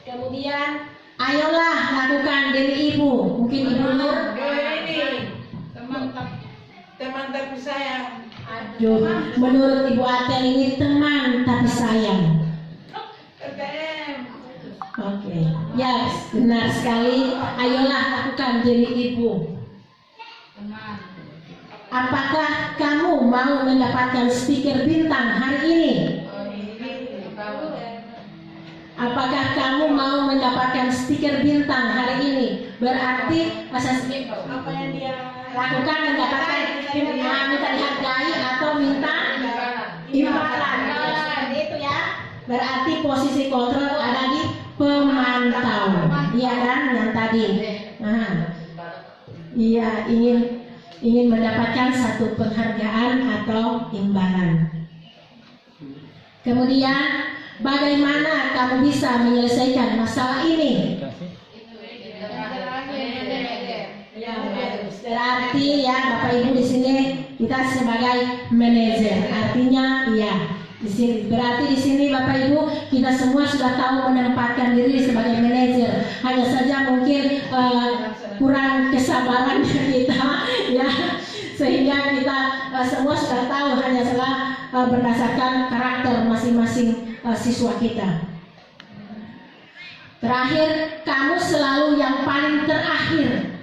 Kemudian, ayolah lakukan diri ibu. Mungkin ibu Nur. Ini teman tapi sayang. Aduh, menurut Ibu Atel ini teman tapi sayang. Oke, ya benar sekali. Ayolah lakukan diri ibu. Apakah kamu mau mendapatkan stiker bintang hari ini? Apakah kamu mau mendapatkan stiker bintang hari ini? Berarti apa yang dia lakukan mendapatkan minta dihargai atau minta imbalan. Itu ya. Berarti posisi kontrol ada di pemantau. Iya kan yang tadi. Nah, iya ingin mendapatkan satu penghargaan atau imbalan. Kemudian bagaimana kamu bisa menyelesaikan masalah ini? Berarti ya Bapak Ibu di sini kita sebagai manajer. Artinya ya di sini berarti di sini Bapak Ibu kita semua sudah tahu menempatkan diri sebagai manajer. Hanya saja mungkin kurang kesabaran kita ya, sehingga kita semua sudah tahu hanya salah berdasarkan karakter masing-masing siswa kita. Terakhir, kamu selalu yang paling terakhir.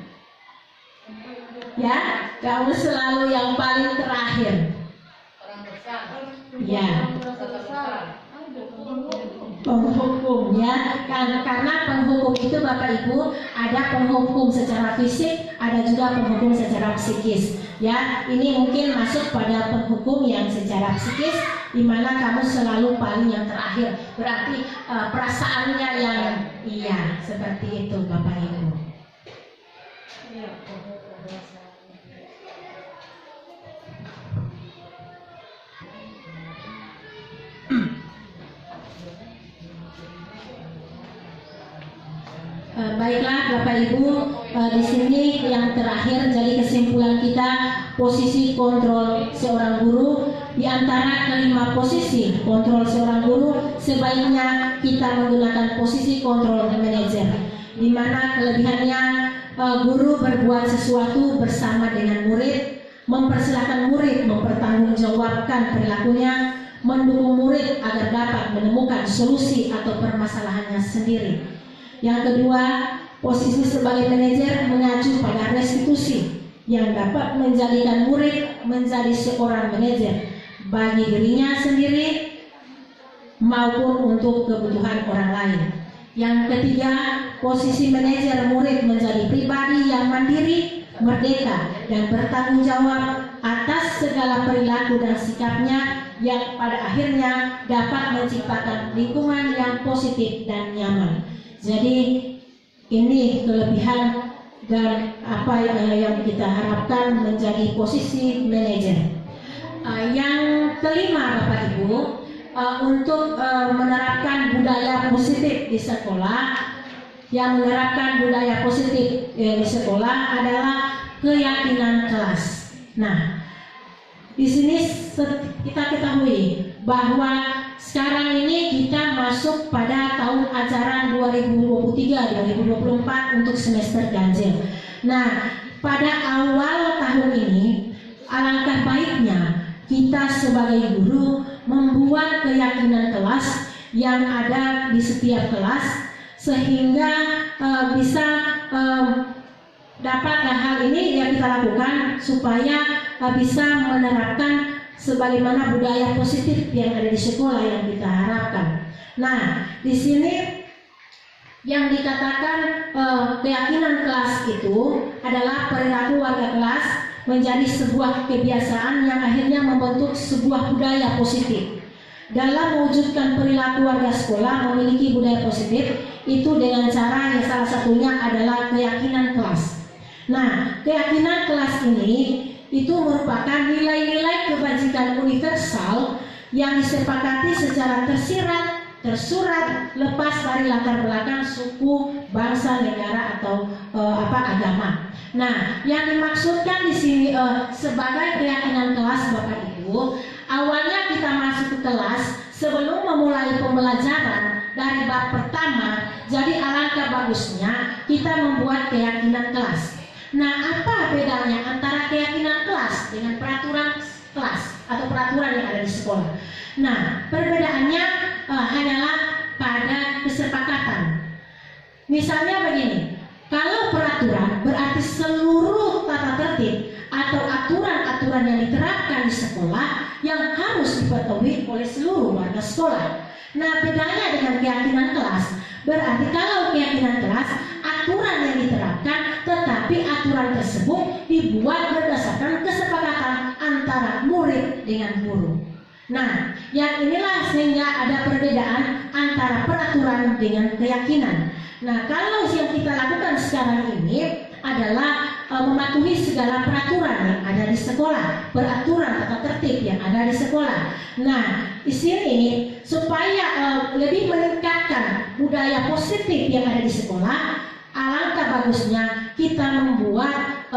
Ya, kamu selalu yang paling terakhir. Ya, penghukum ya, karena penghukum itu Bapak Ibu ada penghukum secara fisik, ada juga penghukum secara psikis. Ya, ini mungkin masuk pada penghukum yang secara psikis, di mana kamu selalu paling yang terakhir. Berarti perasaannya yang iya seperti itu Bapak Ibu. Baiklah Bapak Ibu, di sini yang terakhir jadi kesimpulan kita posisi kontrol seorang guru. Di antara kelima posisi kontrol seorang guru, sebaiknya kita menggunakan posisi kontrol manajer, di mana kelebihannya guru berbuat sesuatu bersama dengan murid, mempersilahkan murid mempertanggungjawabkan perilakunya, mendukung murid agar dapat menemukan solusi atau permasalahannya sendiri. Yang kedua, posisi sebagai manajer mengacu pada restitusi yang dapat menjadikan murid menjadi seorang manajer bagi dirinya sendiri maupun untuk kebutuhan orang lain. Yang ketiga, posisi manajer murid menjadi pribadi yang mandiri, merdeka, dan bertanggung jawab atas segala perilaku dan sikapnya yang pada akhirnya dapat menciptakan lingkungan yang positif dan nyaman. Jadi ini kelebihan dan apa yang kita harapkan menjadi posisi manajer. Yang kelima Bapak Ibu, untuk menerapkan budaya positif di sekolah, yang menerapkan budaya positif di sekolah adalah keyakinan kelas. Nah, di sini kita ketahui bahwa sekarang ini kita masuk pada tahun ajaran 2023-2024 untuk semester ganjil. Nah, pada awal tahun ini alangkah baiknya kita sebagai guru membuat keyakinan kelas yang ada di setiap kelas, sehingga bisa dapat hal ini yang kita lakukan supaya bisa menerapkan sebagaimana budaya positif yang ada di sekolah yang kita harapkan. Nah, di sini yang dikatakan keyakinan kelas itu adalah perilaku warga kelas menjadi sebuah kebiasaan yang akhirnya membentuk sebuah budaya positif. Dalam mewujudkan perilaku warga sekolah memiliki budaya positif itu dengan cara yang salah satunya adalah keyakinan kelas. Nah, keyakinan kelas ini itu merupakan nilai-nilai kebajikan universal yang disepakati secara tersurat lepas dari latar belakang suku, bangsa, negara atau agama. Nah, yang dimaksudkan di sini sebagai keyakinan kelas Bapak Ibu, awalnya kita masuk ke kelas sebelum memulai pembelajaran dari bab pertama, jadi alangkah bagusnya kita membuat keyakinan kelas. Nah, apa bedanya antara keyakinan kelas dengan peraturan kelas atau peraturan yang ada di sekolah? Nah, perbedaannya hanyalah pada kesepakatan. Misalnya begini, kalau peraturan berarti seluruh tata tertib atau aturan-aturan yang diterapkan di sekolah yang harus dipatuhi oleh seluruh warga sekolah. Nah, bedanya dengan keyakinan kelas, berarti kalau keyakinan kelas aturan yang diterapkan, tetapi aturan tersebut dibuat berdasarkan kesepakatan antara murid dengan guru. Nah, yang inilah sehingga ada perbedaan antara peraturan dengan keyakinan. Nah, kalau yang kita lakukan sekarang ini adalah mematuhi segala peraturan yang ada di sekolah, peraturan tata tertib yang ada di sekolah. Nah, di sini supaya lebih meningkatkan budaya positif yang ada di sekolah, alangkah bagusnya kita membuat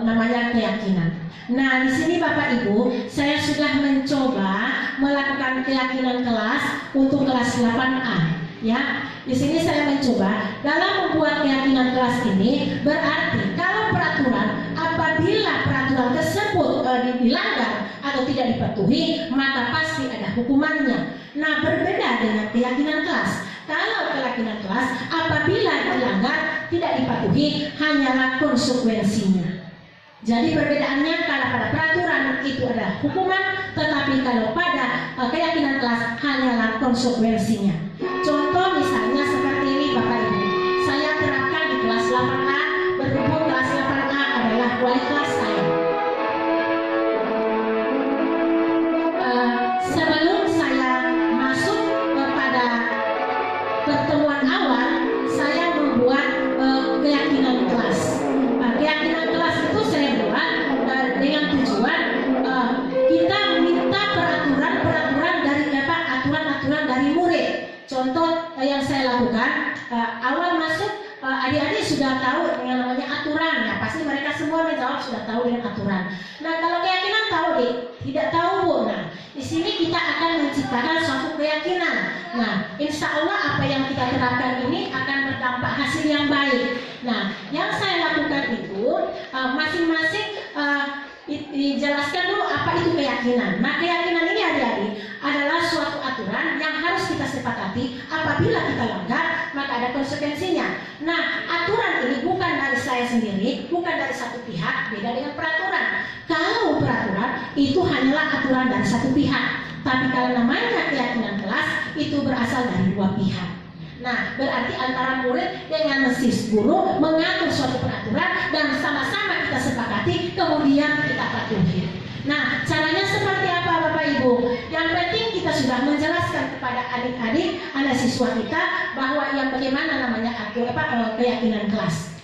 namanya keyakinan. Nah, di sini Bapak Ibu, saya sudah mencoba melakukan keyakinan kelas untuk kelas 8A. Ya, di sini saya mencoba dalam membuat keyakinan kelas ini berarti kalau peraturan apabila peraturan tersebut dilanggar atau tidak dipatuhi maka pasti ada hukumannya. Nah, berbeda dengan keyakinan kelas. Kalau keyakinan kelas apabila dilanggar tidak dipatuhi hanyalah konsekuensinya. Jadi perbedaannya kalau pada peraturan itu ada hukuman, tetapi kalau pada keyakinan kelas hanyalah konsekuensinya. Contoh misalnya seperti ini Bapak Ibu, saya terapkan di kelas 8A, berhubung kelas 8A adalah wali kelas saya. Sebelum saya masuk kepada pertemuan awal, saya membuat keyakinan kelas. Keyakinan kelas itu saya buat dengan tujuan kita minta peraturan dari aturan-aturan dari murid. Contoh yang saya lakukan awal masuk adik-adik sudah tahu dengan namanya aturan, ya pasti mereka semua menjawab sudah tahu dengan aturan. Nah, kalau keyakinan tahu deh, tidak tahu Bu. Nah, di sini kita akan menciptakan suatu keyakinan. Nah, insya Allah apa yang kita terapkan ini akan berdampak hasil yang baik. Nah, yang saya lakukan itu masing-masing dijelaskan dulu apa itu keyakinan. Nah, keyakinan ini adik-adik adalah suatu aturan yang harus kita sepakati. Apabila kita langgar, maka ada konsekuensinya. Nah, aturan ini bukan dari saya sendiri, bukan dari satu pihak, beda dengan peraturan. Kalau peraturan itu hanyalah aturan dari satu pihak, tapi kalau namanya keyakinan kelas itu berasal dari dua pihak. Nah, berarti antara murid dengan si guru mengatur suatu peraturan dan sama-sama kita sepakati, kemudian kita patuhi. Nah, caranya seperti apa Bapak Ibu? Yang penting kita sudah menjelaskan kepada adik-adik, anak siswa kita bahwa yang bagaimana namanya keyakinan kelas.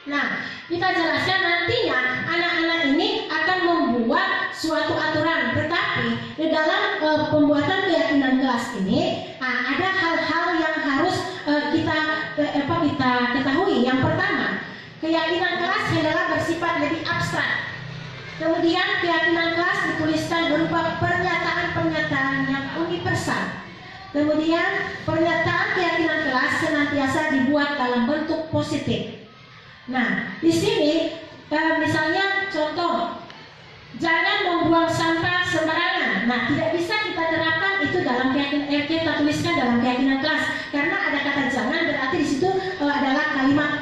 Nah, kita jelaskan nantinya anak-anak ini akan membuat suatu aturan, tetapi di dalam pembuatan keyakinan kelas ini ada hal-hal yang harus kita ketahui. Yang pertama, keyakinan kelas adalah bersifat lebih abstrak. Kemudian keyakinan kelas dituliskan berupa pernyataan-pernyataan yang universal. Kemudian pernyataan keyakinan kelas senantiasa dibuat dalam bentuk positif. Nah, di sini misalnya contoh, jangan membuang sampah sembarangan. Nah, tidak bisa kita terapkan itu dalam keyakinan, kita tuliskan dalam keyakinan kelas karena ada kata jangan, berarti di situ adalah kalimat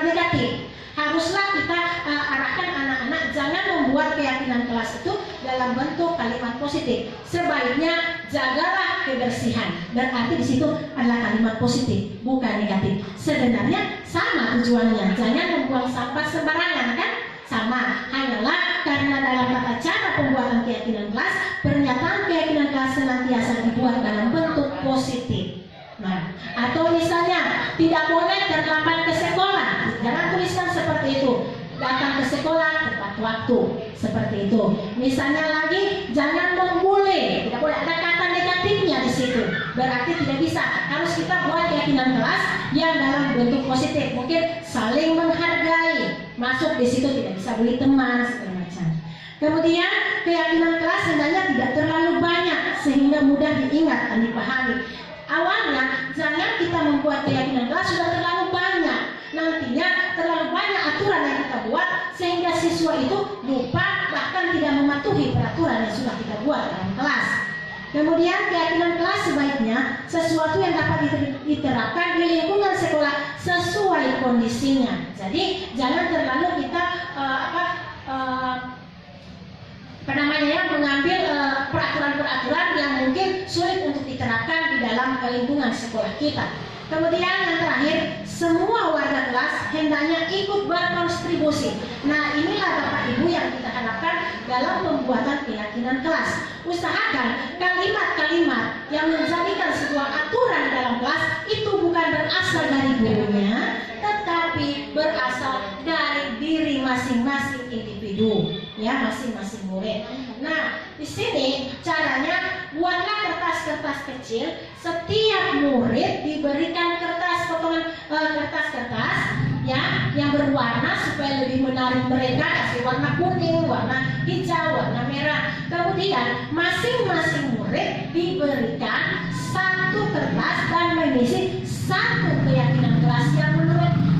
negatif. Haruslah kita arahkan anak-anak jangan membuat keyakinan kelas itu dalam bentuk kalimat positif. Sebaiknya jagalah kebersihan. Berarti di situ adalah kalimat positif, bukan negatif. Sebenarnya sama tujuannya. Jangan membuang sampah sembarangan, kan? Sama bersama hanyalah karena dalam tata cara pembuatan keyakinan kelas, pernyataan keyakinan kelas senantiasa dibuat dalam bentuk positif. Nah, atau misalnya tidak boleh terlambat ke sekolah, jangan tuliskan seperti itu. Datang ke sekolah tepat waktu, seperti itu. Misalnya lagi, jangan membuli, tidak boleh ada kata negatifnya di situ. Berarti tidak bisa. Harus kita buat keyakinan kelas yang dalam bentuk positif. Mungkin saling menghargai, masuk di situ tidak bisa bully teman segala macam. Kemudian keyakinan kelas hendaknya tidak terlalu banyak sehingga mudah diingat dan dipahami. Awalnya jangan kita membuat keyakinan kelas sudah terlalu banyak. Nantinya terlalu banyak aturan yang kita buat sehingga siswa itu lupa bahkan tidak mematuhi peraturan yang sudah kita buat dalam kelas. Kemudian keyakinan kelas sebaiknya sesuatu yang dapat diterapkan di lingkungan sekolah sesuai kondisinya. Jadi jangan terlalu kita mengambil peraturan-peraturan yang mungkin sulit untuk diterapkan di dalam lingkungan sekolah kita. Kemudian yang terakhir, semua warga kelas hendaknya ikut berkontribusi. Nah, inilah Bapak Ibu yang kita harapkan dalam pembuatan keyakinan kelas. Usahakan kalimat-kalimat yang menjadikan sebuah aturan dalam kelas itu bukan berasal dari gurunya, tetapi berasal dari diri masing-masing individu, ya, masing-masing murid. Nah, di sini caranya buatlah kertas-kertas kecil. Setiap murid diberikan potongan kertas-kertas ya yang berwarna supaya lebih menarik mereka. Kasih warna kuning, warna hijau, warna merah. Kemudian masing-masing murid diberikan satu kertas dan mengisi satu keyakinan kelas yang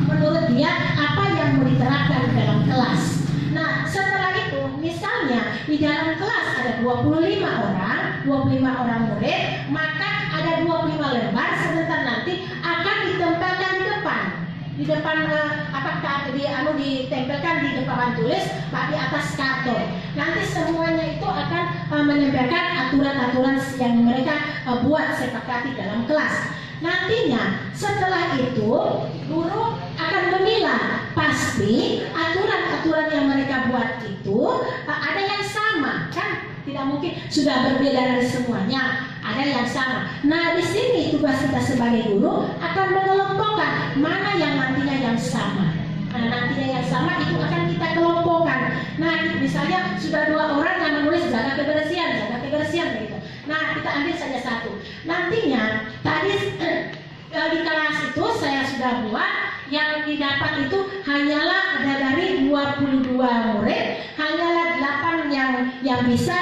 menurut dia apa yang mau diterapkan dalam kelas. Nah, setelah itu misalnya di dalam kelas ada 25 orang murid, maka ada 25 lembar sebentar nanti akan ditempelkan di depan apakah ditempelkan di depan tulis di atas karton. Nanti semuanya itu akan menempelkan aturan-aturan yang mereka buat sepakati dalam kelas. Nantinya setelah itu guru akan memilah, pasti aturan-aturan yang mereka buat itu ada yang sama, kan tidak mungkin sudah berbeda dari semuanya, ada yang sama. Nah, di sini tugas kita sebagai guru akan mengelompokkan mana yang nantinya yang sama. Nah, nantinya yang sama itu akan kita kelompokkan. Nah, misalnya sudah 2 orang yang menulis jaga kebersihan begitu. Nah, kita ambil saja satu. Nantinya tadi di kelas itu saya sudah buat yang didapat itu hanyalah ada dari 22 murid, hanyalah 8 yang bisa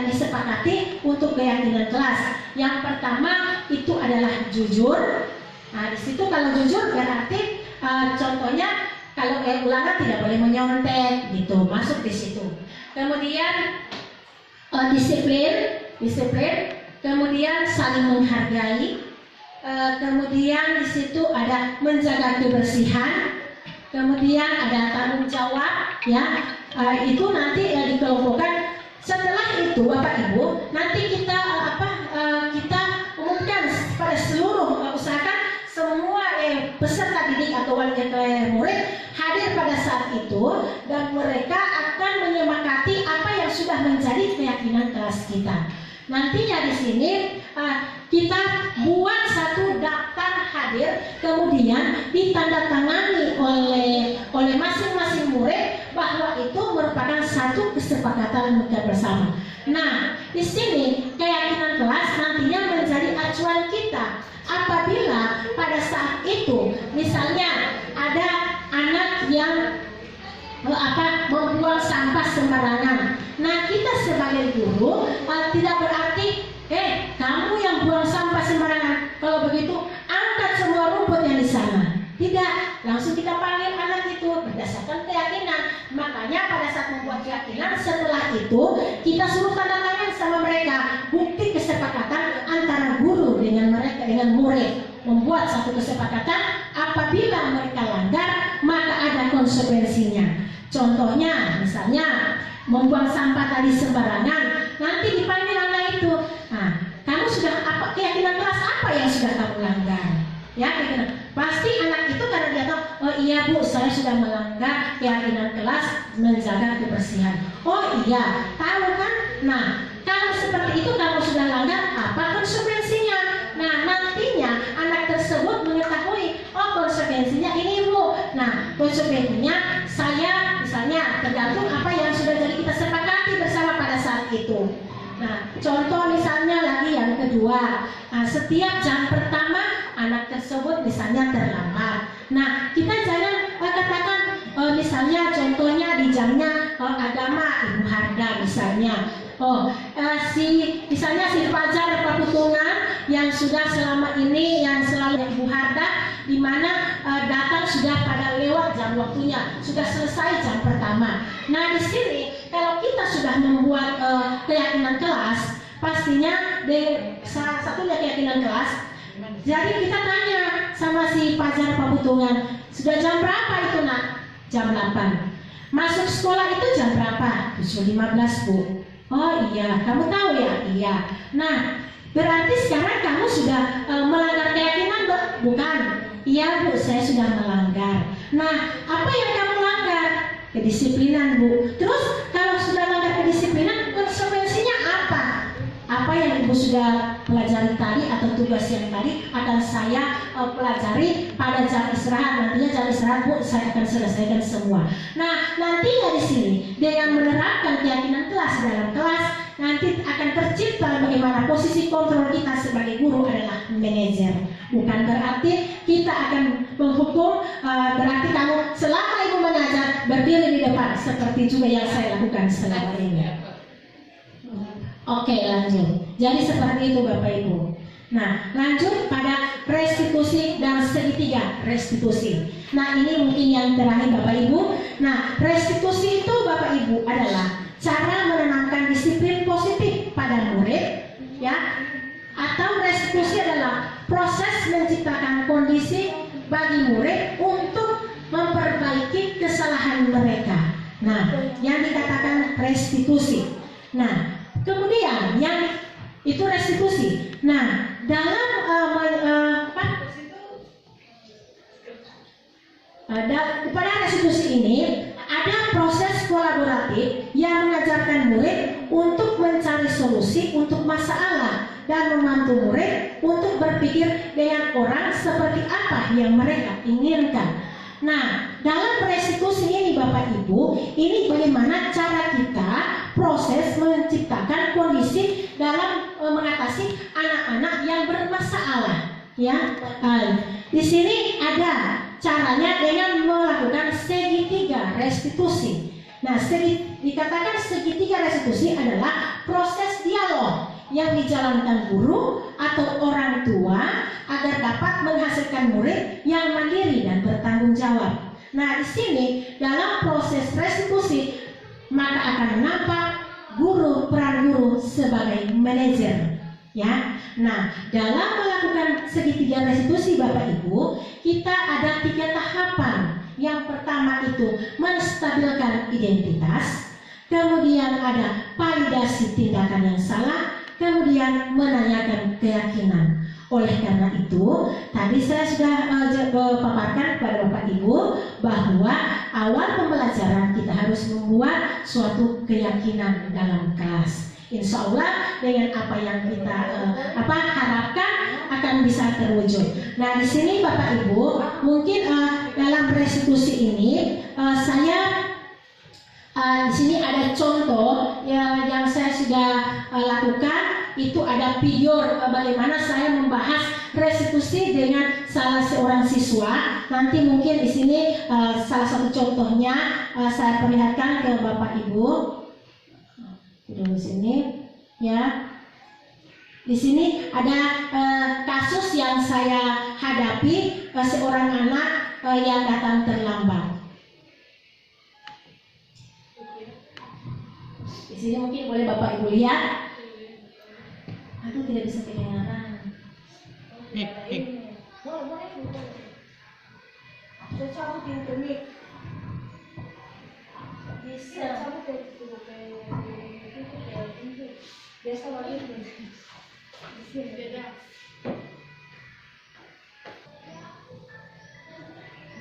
disepakati untuk keyakinan kelas. Yang pertama itu adalah jujur. Nah, di situ kalau jujur berarti contohnya kalau ulangan tidak boleh menyontek gitu, masuk di situ. Kemudian disiplin, kemudian saling menghargai, kemudian di situ ada menjaga kebersihan, kemudian ada tanggung jawab, ya, itu nanti dikelompokkan. Setelah itu Bapak Ibu nanti kita kita umumkan pada seluruh usahakan semua peserta didik atau wali murid hadir pada saat itu dan mereka akan menyemakati apa yang sudah menjadi keyakinan kelas kita. Nantinya di sini kita buat satu daftar hadir, kemudian ditandatangani oleh masing-masing murid bahwa itu merupakan satu kesepakatan mereka bersama. Nah, di sini keyakinan kelas nantinya menjadi acuan kita. Apabila pada saat itu misalnya ada anak yang membuang sampah sembarangan. Nah, kita sebagai guru tidak berarti kamu yang buang sampah sembarangan. Kalau begitu angkat semua rumput yang di sana. Tidak, langsung kita panggil anak itu berdasarkan keyakinan. Makanya pada saat membuat keyakinan setelah itu kita suruh tanda tangan sama mereka bukti kesepakatan antara guru dengan murid, membuat satu kesepakatan apabila mereka langgar maka ada konsekuensinya. Contohnya misalnya membuang sampah tadi sembarangan, nanti dipanggil anak itu. Nah, kamu sudah keyakinan kelas apa yang sudah kamu langgar? Ya, keyakinan. Pasti anak itu karena dia tahu, oh iya Bu, saya sudah melanggar keyakinan kelas menjaga kebersihan. Oh iya, tahu kan? Nah, kalau seperti itu kamu sudah langgar, apa konsekuensinya? Nah, nantinya anak tersebut mengetahui, oh konsekuensinya ini Bu. Nah, konsekuensinya saya misalnya tergantung apa yang sudah jadi kita sepakati bersama pada saat itu. Nah, contoh misalnya lagi yang kedua, setiap jam pertama anak tersebut misalnya terlambat. Nah, kita jangan katakan misalnya contohnya di jamnya agama Ibu Harda misalnya. Misalnya si Fajar Pakutungan yang sudah selama ini yang selalu Ibu Harda di mana datang sudah pada lewat jam waktunya, sudah selesai jam pertama. Nah, di sini kalau kita sudah membuat keyakinan kelas, pastinya salah satunya keyakinan kelas. Jadi kita tanya sama si Fajar Pakutungan, sudah jam berapa itu Nak? Jam 8. Masuk sekolah itu jam berapa? 7.15 Bu. Oh iya, kamu tahu ya? Iya. Nah, berarti sekarang kamu sudah melanggar keyakinan bukan? Iya Bu, saya sudah melanggar. Nah, apa yang kamu langgar? Kedisiplinan Bu. Terus kalau sudah langgar kedisiplinan, konsekuensinya apa? Apa yang Ibu sudah pelajari tadi atau tugas yang tadi akan saya pelajari pada jam istirahat. Nantinya jam istirahat Bu, saya akan selesaikan semua. Nah, nantinya di sini dengan menerapkan keyakinan kelas dalam kelas, nanti akan tercipta bagaimana posisi kontrol kita sebagai guru adalah manajer. Bukan berarti kita akan menghukum, berarti kamu selama Ibu mengajar berdiri di depan seperti juga yang saya lakukan selama ini. Oke, lanjut. Jadi seperti itu Bapak Ibu. Nah, lanjut pada restitusi dan segitiga restitusi. Nah, ini mungkin yang terakhir Bapak Ibu. Nah, restitusi itu Bapak Ibu adalah cara menanamkan disiplin positif pada murid, ya. Atau restitusi adalah proses menciptakan kondisi bagi murid untuk memperbaiki kesalahan mereka. Nah, yang dikatakan restitusi. Nah, kemudian yang itu restitusi. Nah, dalam pada restitusi ini ada proses kolaboratif yang mengajarkan murid untuk mencari solusi untuk masalah dan membantu murid untuk berpikir dengan orang seperti apa yang mereka inginkan. Nah, dalam restitusi ini Bapak Ibu, ini bagaimana cara kita proses menciptakan kondisi dalam mengatasi anak-anak yang bermasalah, ya. Di sini ada caranya dengan melakukan segitiga restitusi. Nah, dikatakan segitiga restitusi adalah proses dialog yang dijalankan guru atau orang tua agar dapat menghasilkan murid yang mandiri dan bertanggung jawab. Nah, di sini dalam proses restitusi maka akan nampak peran guru sebagai manajer, ya. Nah, dalam melakukan segitiga restitusi Bapak Ibu, kita ada 3 tahapan. Yang pertama itu menstabilkan identitas, kemudian ada validasi tindakan yang salah, kemudian menanyakan keyakinan. Oleh karena itu, tadi saya sudah paparkan kepada Bapak Ibu bahwa awal pembelajaran kita harus membuat suatu keyakinan dalam kelas. Insya Allah dengan apa yang kita harapkan akan bisa terwujud. Nah, di sini Bapak Ibu mungkin dalam restitusi ini saya di sini ada contoh yang saya sudah lakukan. Itu ada video bagaimana saya membahas restitusi dengan salah seorang siswa. Nanti mungkin di sini salah satu contohnya saya perlihatkan ke Bapak Ibu. Di sini, ya. Di sini ada kasus yang saya hadapi, seorang anak yang datang terlambat. Di sini mungkin boleh Bapak Ibu lihat. Aduh, tidak bisa kedengaran. Bisa.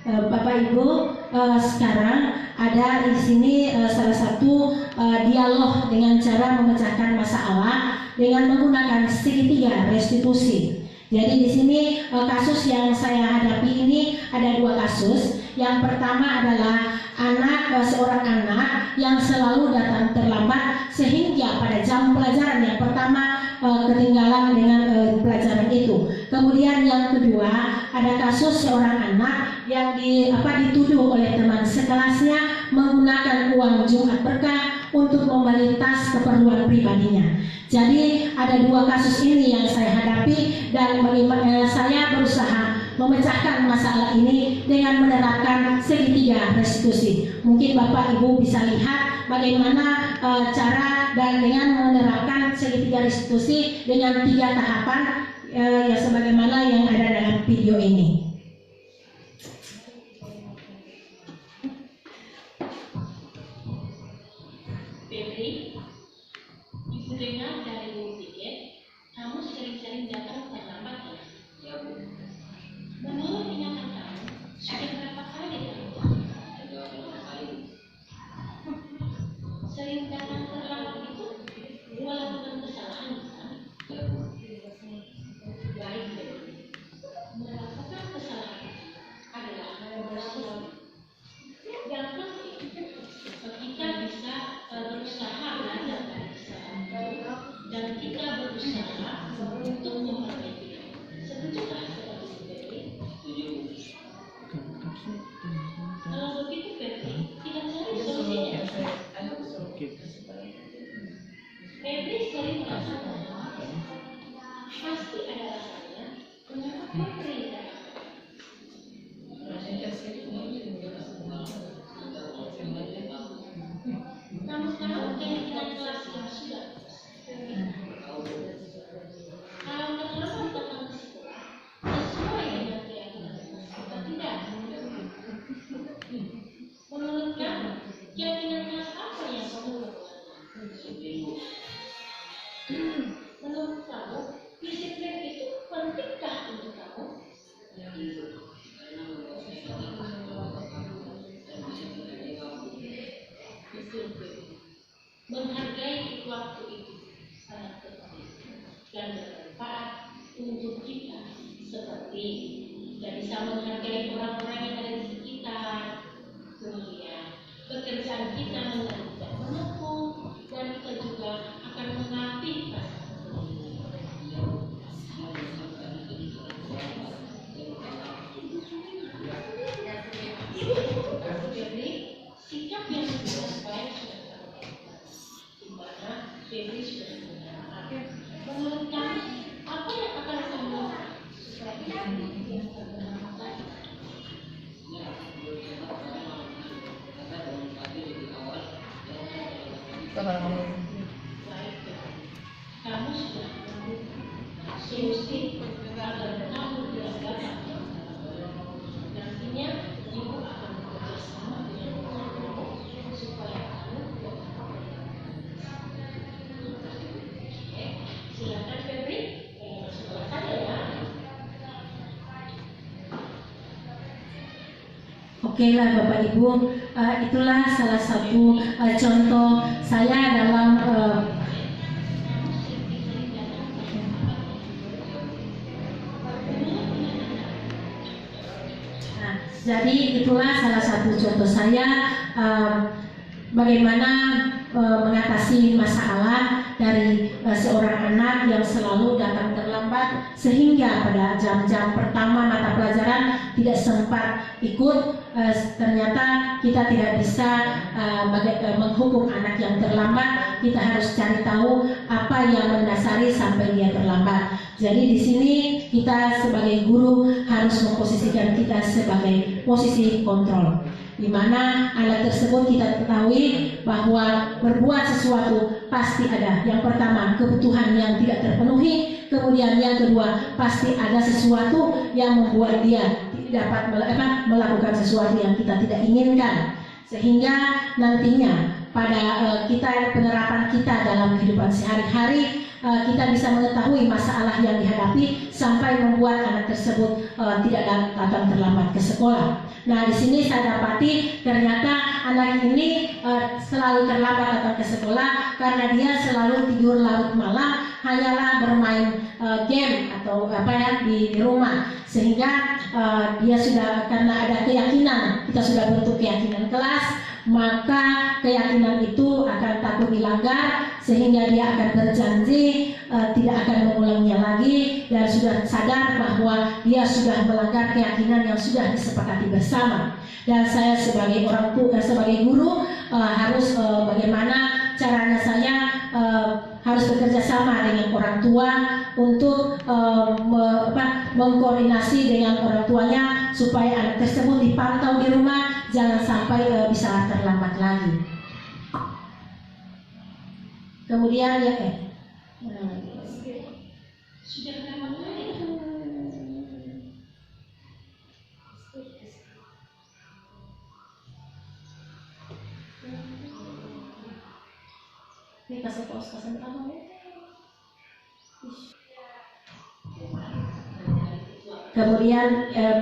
Bapak Ibu, sekarang ada di sini salah satu dialog dengan cara memecahkan masalah dengan menggunakan segitiga restitusi. Jadi di sini kasus yang saya hadapi ini ada dua kasus. Yang pertama adalah seorang anak yang selalu datang terlambat sehingga pada jam pelajaran yang pertama ketinggalan dengan pelajaran itu. Kemudian yang kedua ada kasus seorang anak yang dituduh oleh teman sekelasnya menggunakan uang Jumat Berkah untuk membeli tas keperluan pribadinya. Jadi ada dua kasus ini yang saya hadapi dan saya berusaha memecahkan masalah ini dengan menerapkan segitiga restitusi. Mungkin Bapak Ibu bisa lihat bagaimana cara dan dengan menerapkan segitiga restitusi dengan 3 tahapan ya sebagaimana yang ada dalam video ini. Febri, Ibu dengar dari Bu Piket, kamu sering-sering datang terlambat ya? Ya Bu. Menurut ingatan kamu, sudah berapa kali kamu? Sudah berapa kali? Sering datang terlambat itu melakukan kesalahan bukan? Ya Bu. Baik Febri. Melakukan kesalahan adalah sesuatu yang penting. Kita bisa berusaha belajar dari kesalahan dan kita berusaha untuk memperbaikinya. Setujukah seperti itu, Febri? Setuju. Kalau begitu, Febri, kita cari solusinya. Febri sering merasa bahwa pasti ada alasannya mengapa Febri tidak. Kamu tahu keyakinan kelas yang sudah kalau terlambat datang ke sekolah sesuai dengan keyakinan kelas atau tidak? Menurut kamu, keyakinan kelas apa yang kamu lakukan? Menurut kamu, disiplin itu pentingkah untuk kamu? Menghargai waktu itu sangat penting dan bermanfaat untuk kita, seperti kita bisa menghargai orang-orang yang ada di sekitar, kemudian pekerjaan kita tidak menumpuk dan kita juga akan mengerti sikap yang sudah baik sudah Febri sudah benar. Menurut kamu, apa yang akan kamu lakukan supaya Febri bermanfaat? Baik, kamu sudah menemukan solusi agar kamu tidak gagal. Nantinya ibu akan bekerja sama dengan kamu supaya kamu tidak gagal. Silakan Febri, sebelah sana ya. Oke lah Bapak Ibu, itulah salah satu contoh saya dalam jadi itulah salah satu contoh saya bagaimana mengatasi masalah dari seorang anak yang selalu datang terlambat sehingga pada jam-jam pertama mata pelajaran tidak sempat ikut. Ternyata kita tidak bisa menghukum anak yang terlambat. Kita harus cari tahu apa yang mendasari sampai dia terlambat. Jadi di sini kita sebagai guru harus memposisikan kita sebagai posisi kontrol, di mana anak tersebut kita ketahui bahwa berbuat sesuatu pasti ada. Yang pertama, kebutuhan yang tidak terpenuhi. Kemudian yang kedua, pasti ada sesuatu yang membuat dia dapat melakukan sesuatu yang kita tidak inginkan. Sehingga nantinya pada penerapan kita dalam kehidupan sehari-hari. Kita bisa mengetahui masalah yang dihadapi sampai membuat anak tersebut tidak datang terlambat ke sekolah. Nah, di sini saya dapati ternyata anak ini selalu terlambat datang ke sekolah karena dia selalu tidur larut malam, hanyalah bermain game atau di rumah, sehingga dia sudah, karena ada keyakinan, kita sudah bentuk keyakinan kelas, maka keyakinan itu akan takut dilanggar, sehingga dia akan berjanji tidak akan mengulanginya lagi, dan sudah sadar bahwa dia sudah melanggar keyakinan yang sudah disepakati bersama. Dan saya sebagai orang tua, sebagai guru harus bagaimana caranya saya harus bekerja sama dengan orang tua untuk mengkoordinasi dengan orang tuanya supaya anak tersebut dipantau di rumah, jangan sampai bisa terlambat lagi. Kemudian Sudah berapa kali? Ini kasih pos kasih pertama ya. Kemudian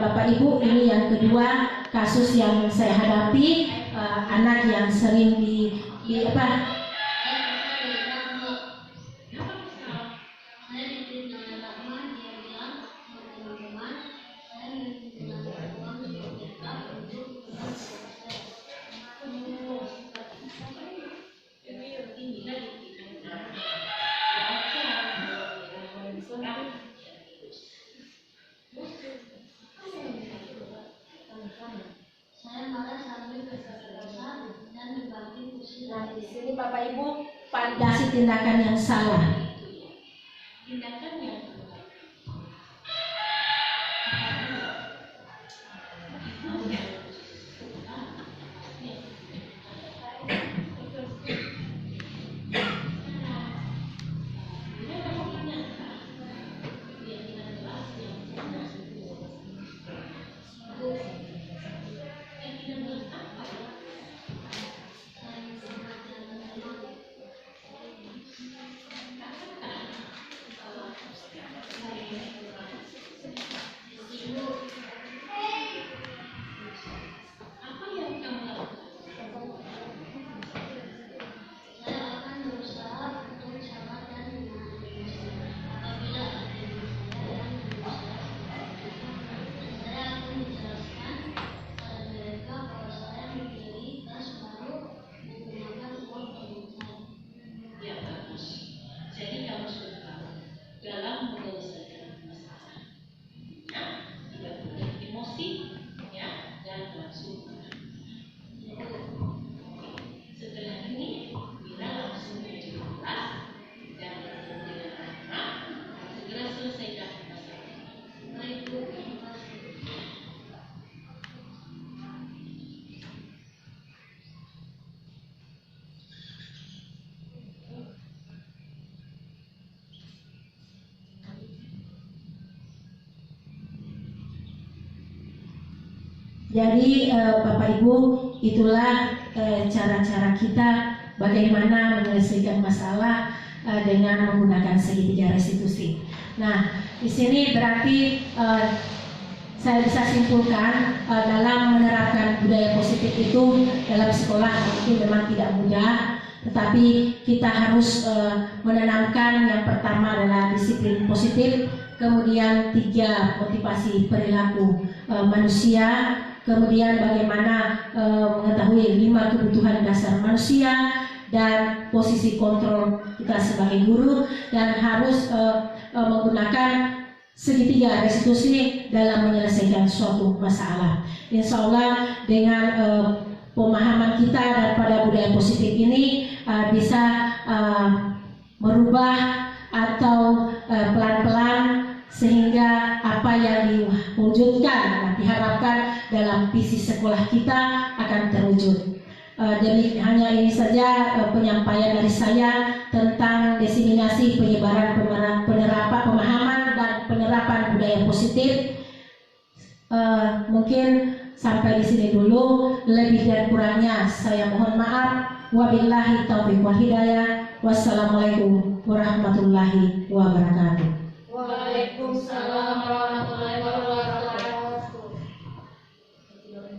Bapak Ibu, ini yang kedua kasus yang saya hadapi, anak yang sering di Nah, di sini Bapak Ibu pandasi tindakan yang salah. Tindakan yang Jadi Bapak Ibu, itulah cara-cara kita bagaimana menyelesaikan masalah dengan menggunakan segitiga restitusi. Nah, di sini berarti saya bisa simpulkan dalam menerapkan budaya positif itu dalam sekolah mungkin memang tidak mudah, tetapi kita harus menanamkan yang pertama adalah disiplin positif, kemudian 3 motivasi perilaku manusia, kemudian bagaimana mengetahui 5 kebutuhan dasar manusia, dan posisi kontrol kita sebagai guru, dan harus menggunakan segitiga restitusi dalam menyelesaikan suatu masalah. Insya Allah dengan pemahaman kita daripada budaya positif ini bisa merubah atau pelan-pelan sehingga apa yang diwujudkan, diharapkan dalam visi sekolah kita akan terwujud. Jadi hanya ini saja penyampaian dari saya tentang diseminasi penyebaran penerapan pemahaman dan penerapan budaya positif. Mungkin Sampai di sini dulu, lebih dan kurangnya saya mohon maaf. Wabillahi taufiq wal hidayah. Wassalamualaikum warahmatullahi wabarakatuh.